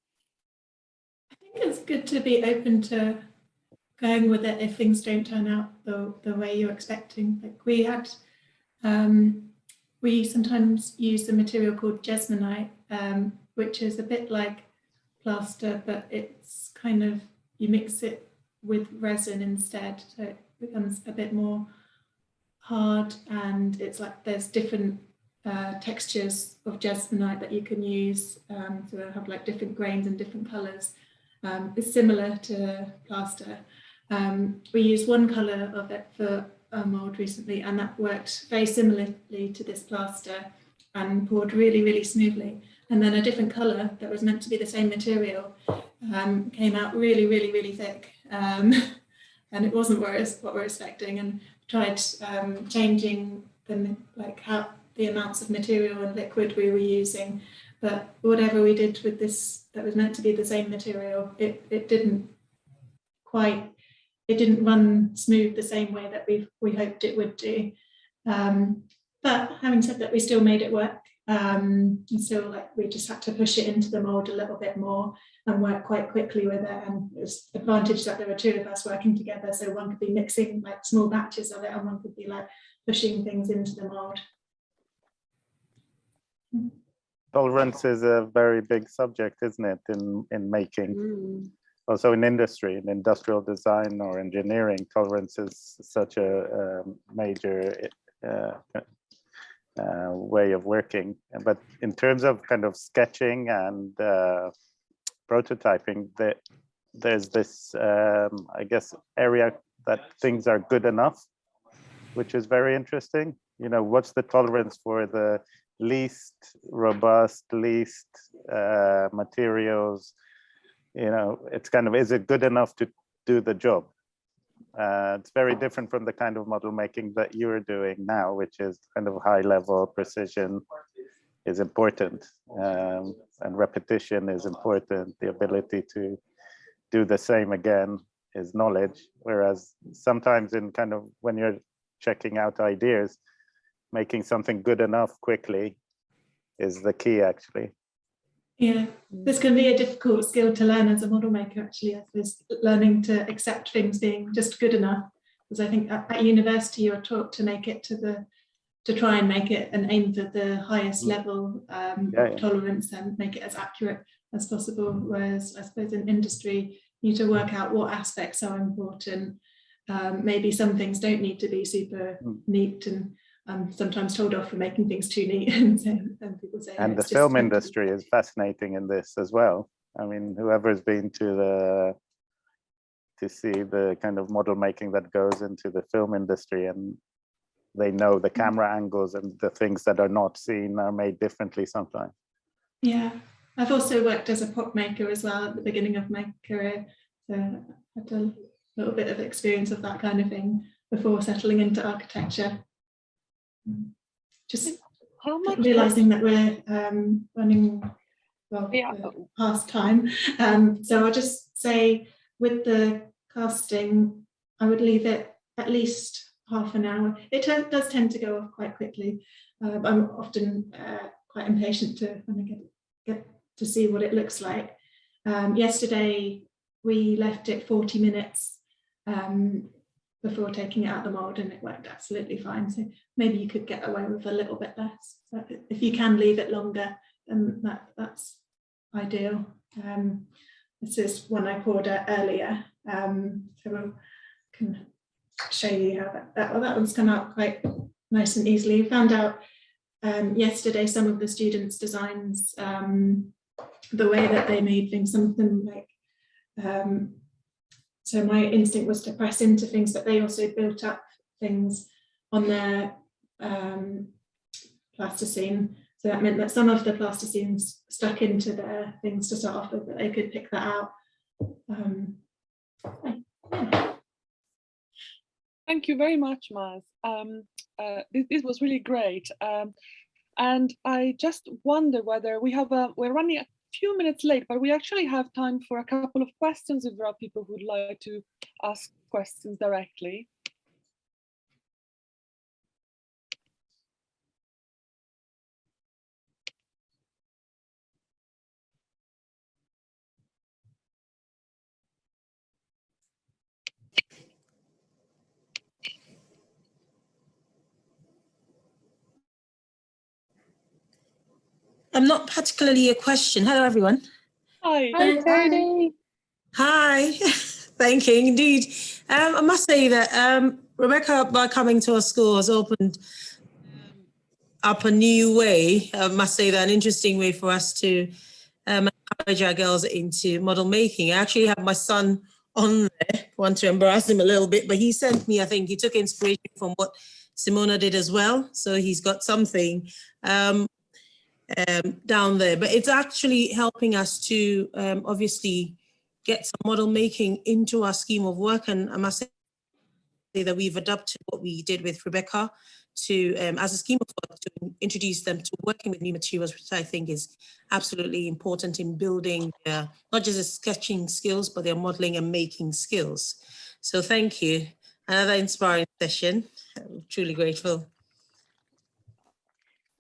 I think it's good to be open to going with it if things don't turn out the way you're expecting. Like we had, we sometimes use a material called jesmonite, which is a bit like plaster, but it's kind of, you mix it with resin instead, so it becomes a bit more hard, and it's like there's different textures of jesmonite that you can use, so they'll have like different grains and different colours. It's similar to plaster. We used one colour of it for a mould recently, and that worked very similarly to this plaster and poured really, really smoothly. And then a different colour that was meant to be the same material came out really, really, really thick. And it wasn't what we're expecting, and tried changing the amounts of material and liquid we were using. But whatever we did with this that was meant to be the same material, it didn't run smooth the same way that we hoped it would do. But having said that, we still made it work. And still, we just had to push it into the mould a little bit more and work quite quickly with it. And it was advantage that there were two of us working together, so one could be mixing like small batches of it, and one could be like pushing things into the mould. Tolerance is a very big subject, isn't it, in making? Also in industry, in industrial design or engineering, tolerance is such a major way of working. But in terms of kind of sketching and prototyping, there's this, I guess, area that things are good enough, which is very interesting. What's the tolerance for the least robust, least materials? It's kind of, is it good enough to do the job? It's very different from the kind of model making that you're doing now, which is kind of high level precision. is important, and repetition is important. The ability to do the same again is knowledge, whereas sometimes in kind of when you're checking out ideas, making something good enough quickly is the key, actually. Yeah, this can be a difficult skill to learn as a model maker, actually, I suppose, learning to accept things being just good enough. Because I think at university you're taught to make it to try and make it and aim for the highest level of tolerance and make it as accurate as possible. Whereas I suppose in industry, you need to work out what aspects are important. Maybe some things don't need to be super neat, and I'm sometimes told off for making things too neat. And people say, and the film industry is fascinating in this as well. I mean, whoever's been to see the kind of model making that goes into the film industry, and they know the camera angles and the things that are not seen are made differently sometimes. Yeah, I've also worked as a prop maker as well at the beginning of my career, so I had a little bit of experience of that kind of thing before settling into architecture. Just realizing that we're running past time, so I'll just say with the casting, I would leave it at least half an hour. It does tend to go off quite quickly. I'm often quite impatient to get to see what it looks like. Yesterday we left it 40 minutes before taking it out of the mould, and it worked absolutely fine. So maybe you could get away with a little bit less. So if you can leave it longer, then that's ideal. This is one I poured earlier, so I can show you how that one's come out quite nice and easily. Found out yesterday some of the students' designs, the way that they made things, something like so my instinct was to press into things, but they also built up things on their plasticine. So that meant that some of the plasticines stuck into their things to start off with, but they could pick that out. Thank you very much, Maz. This was really great. And I just wonder whether we're running a few minutes late, but we actually have time for a couple of questions if there are people who would like to ask questions directly. Not particularly a question. Hello, everyone. Hi. Hi, Tony. Hi. Thank you. Indeed. I must say that Rebecca, by coming to our school, has opened up a new way. I must say that an interesting way for us to encourage our girls into model making. I actually have my son on there. I want to embarrass him a little bit, but he sent me, I think he took inspiration from what Simona did as well. So he's got something down there, but it's actually helping us to obviously get some model making into our scheme of work. And I must say that we've adopted what we did with Rebecca to, as a scheme of work, to introduce them to working with new materials, which I think is absolutely important in building their, not just their sketching skills, but their modeling and making skills. So thank you. Another inspiring session. I'm truly grateful.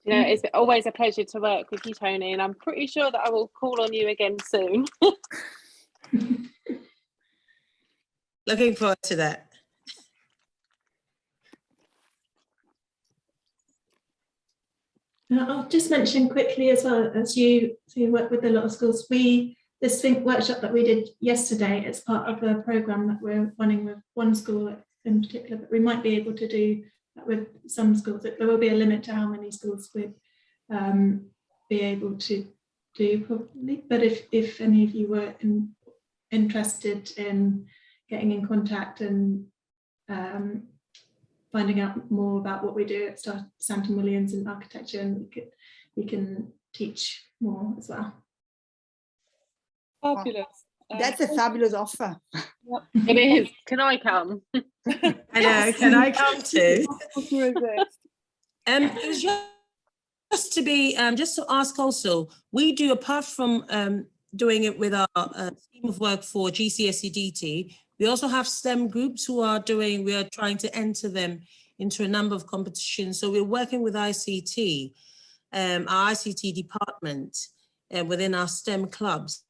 Yeah, it's always a pleasure to work with you, Tony, and I'm pretty sure that I will call on you again soon. Looking forward to that. I'll just mention quickly as well, as you work with a lot of schools, this workshop that we did yesterday is part of a program that we're running with one school in particular, but we might be able to do that with some schools. There will be a limit to how many schools we'd be able to do probably, but if any of you were interested in getting in contact and finding out more about what we do at Stanton Williams in architecture, and we can teach more as well. Fabulous. That's a fabulous offer. It is. Can I come? I know. Can I come too? It was just Just to ask also, we do, apart from doing it with our scheme of work for GCSE DT, we also have STEM groups who are we are trying to enter them into a number of competitions. So we're working with ICT, our ICT department, within our STEM clubs,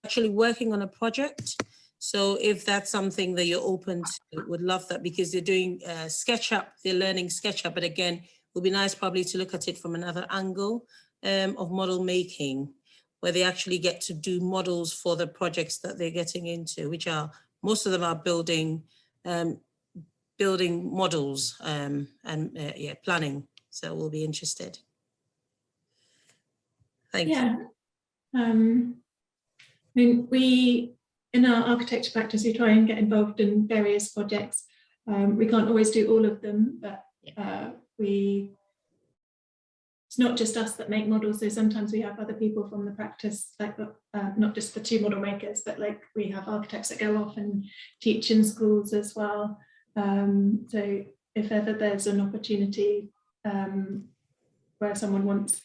actually working on a project. So if that's something that you're open to, would love that, because they're doing SketchUp, they're learning SketchUp, but again, it would be nice probably to look at it from another angle of model making, where they actually get to do models for the projects that they're getting into, which are, most of them are building models and planning. So we'll be interested. Thank you. I mean, we, in our architecture practice, we try and get involved in various projects. We can't always do all of them, but it's not just us that make models. So sometimes we have other people from the practice, like not just the two model makers, but like we have architects that go off and teach in schools as well. So if ever there's an opportunity where someone wants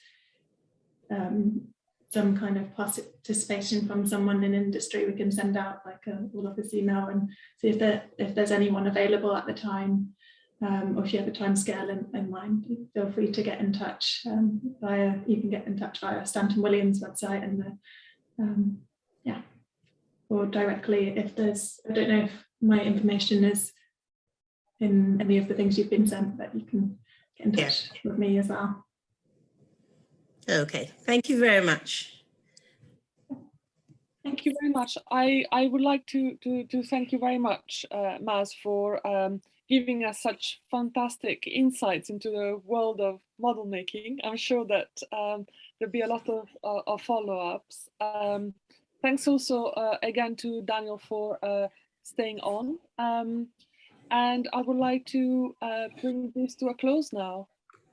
some kind of participation from someone in industry, we can send out like all of this email and see if there's anyone available at the time, or if you have a time scale in mind, feel free to get in touch you can get in touch via Stanton Williams website and or directly if there's, I don't know if my information is in any of the things you've been sent, but you can get in touch with me as well. Okay, thank you very much. Thank you very much. I would like to thank you very much, Maz, for giving us such fantastic insights into the world of model making. I'm sure that there'll be a lot of follow-ups. Thanks also again to Daniel for staying on. And I would like to bring this to a close now.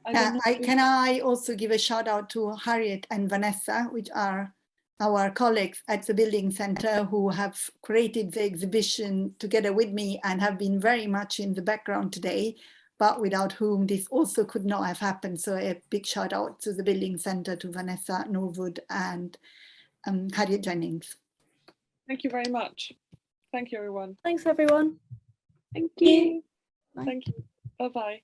Can I also give a shout out to Harriet and Vanessa, which are our colleagues at the Building Center who have created the exhibition together with me and have been very much in the background today, but without whom this also could not have happened. So a big shout out to the Building Center, to Vanessa Norwood and Harriet Jennings. Thank you very much. Thank you, everyone. Thanks, everyone. Thank you. Thank you. Bye-bye.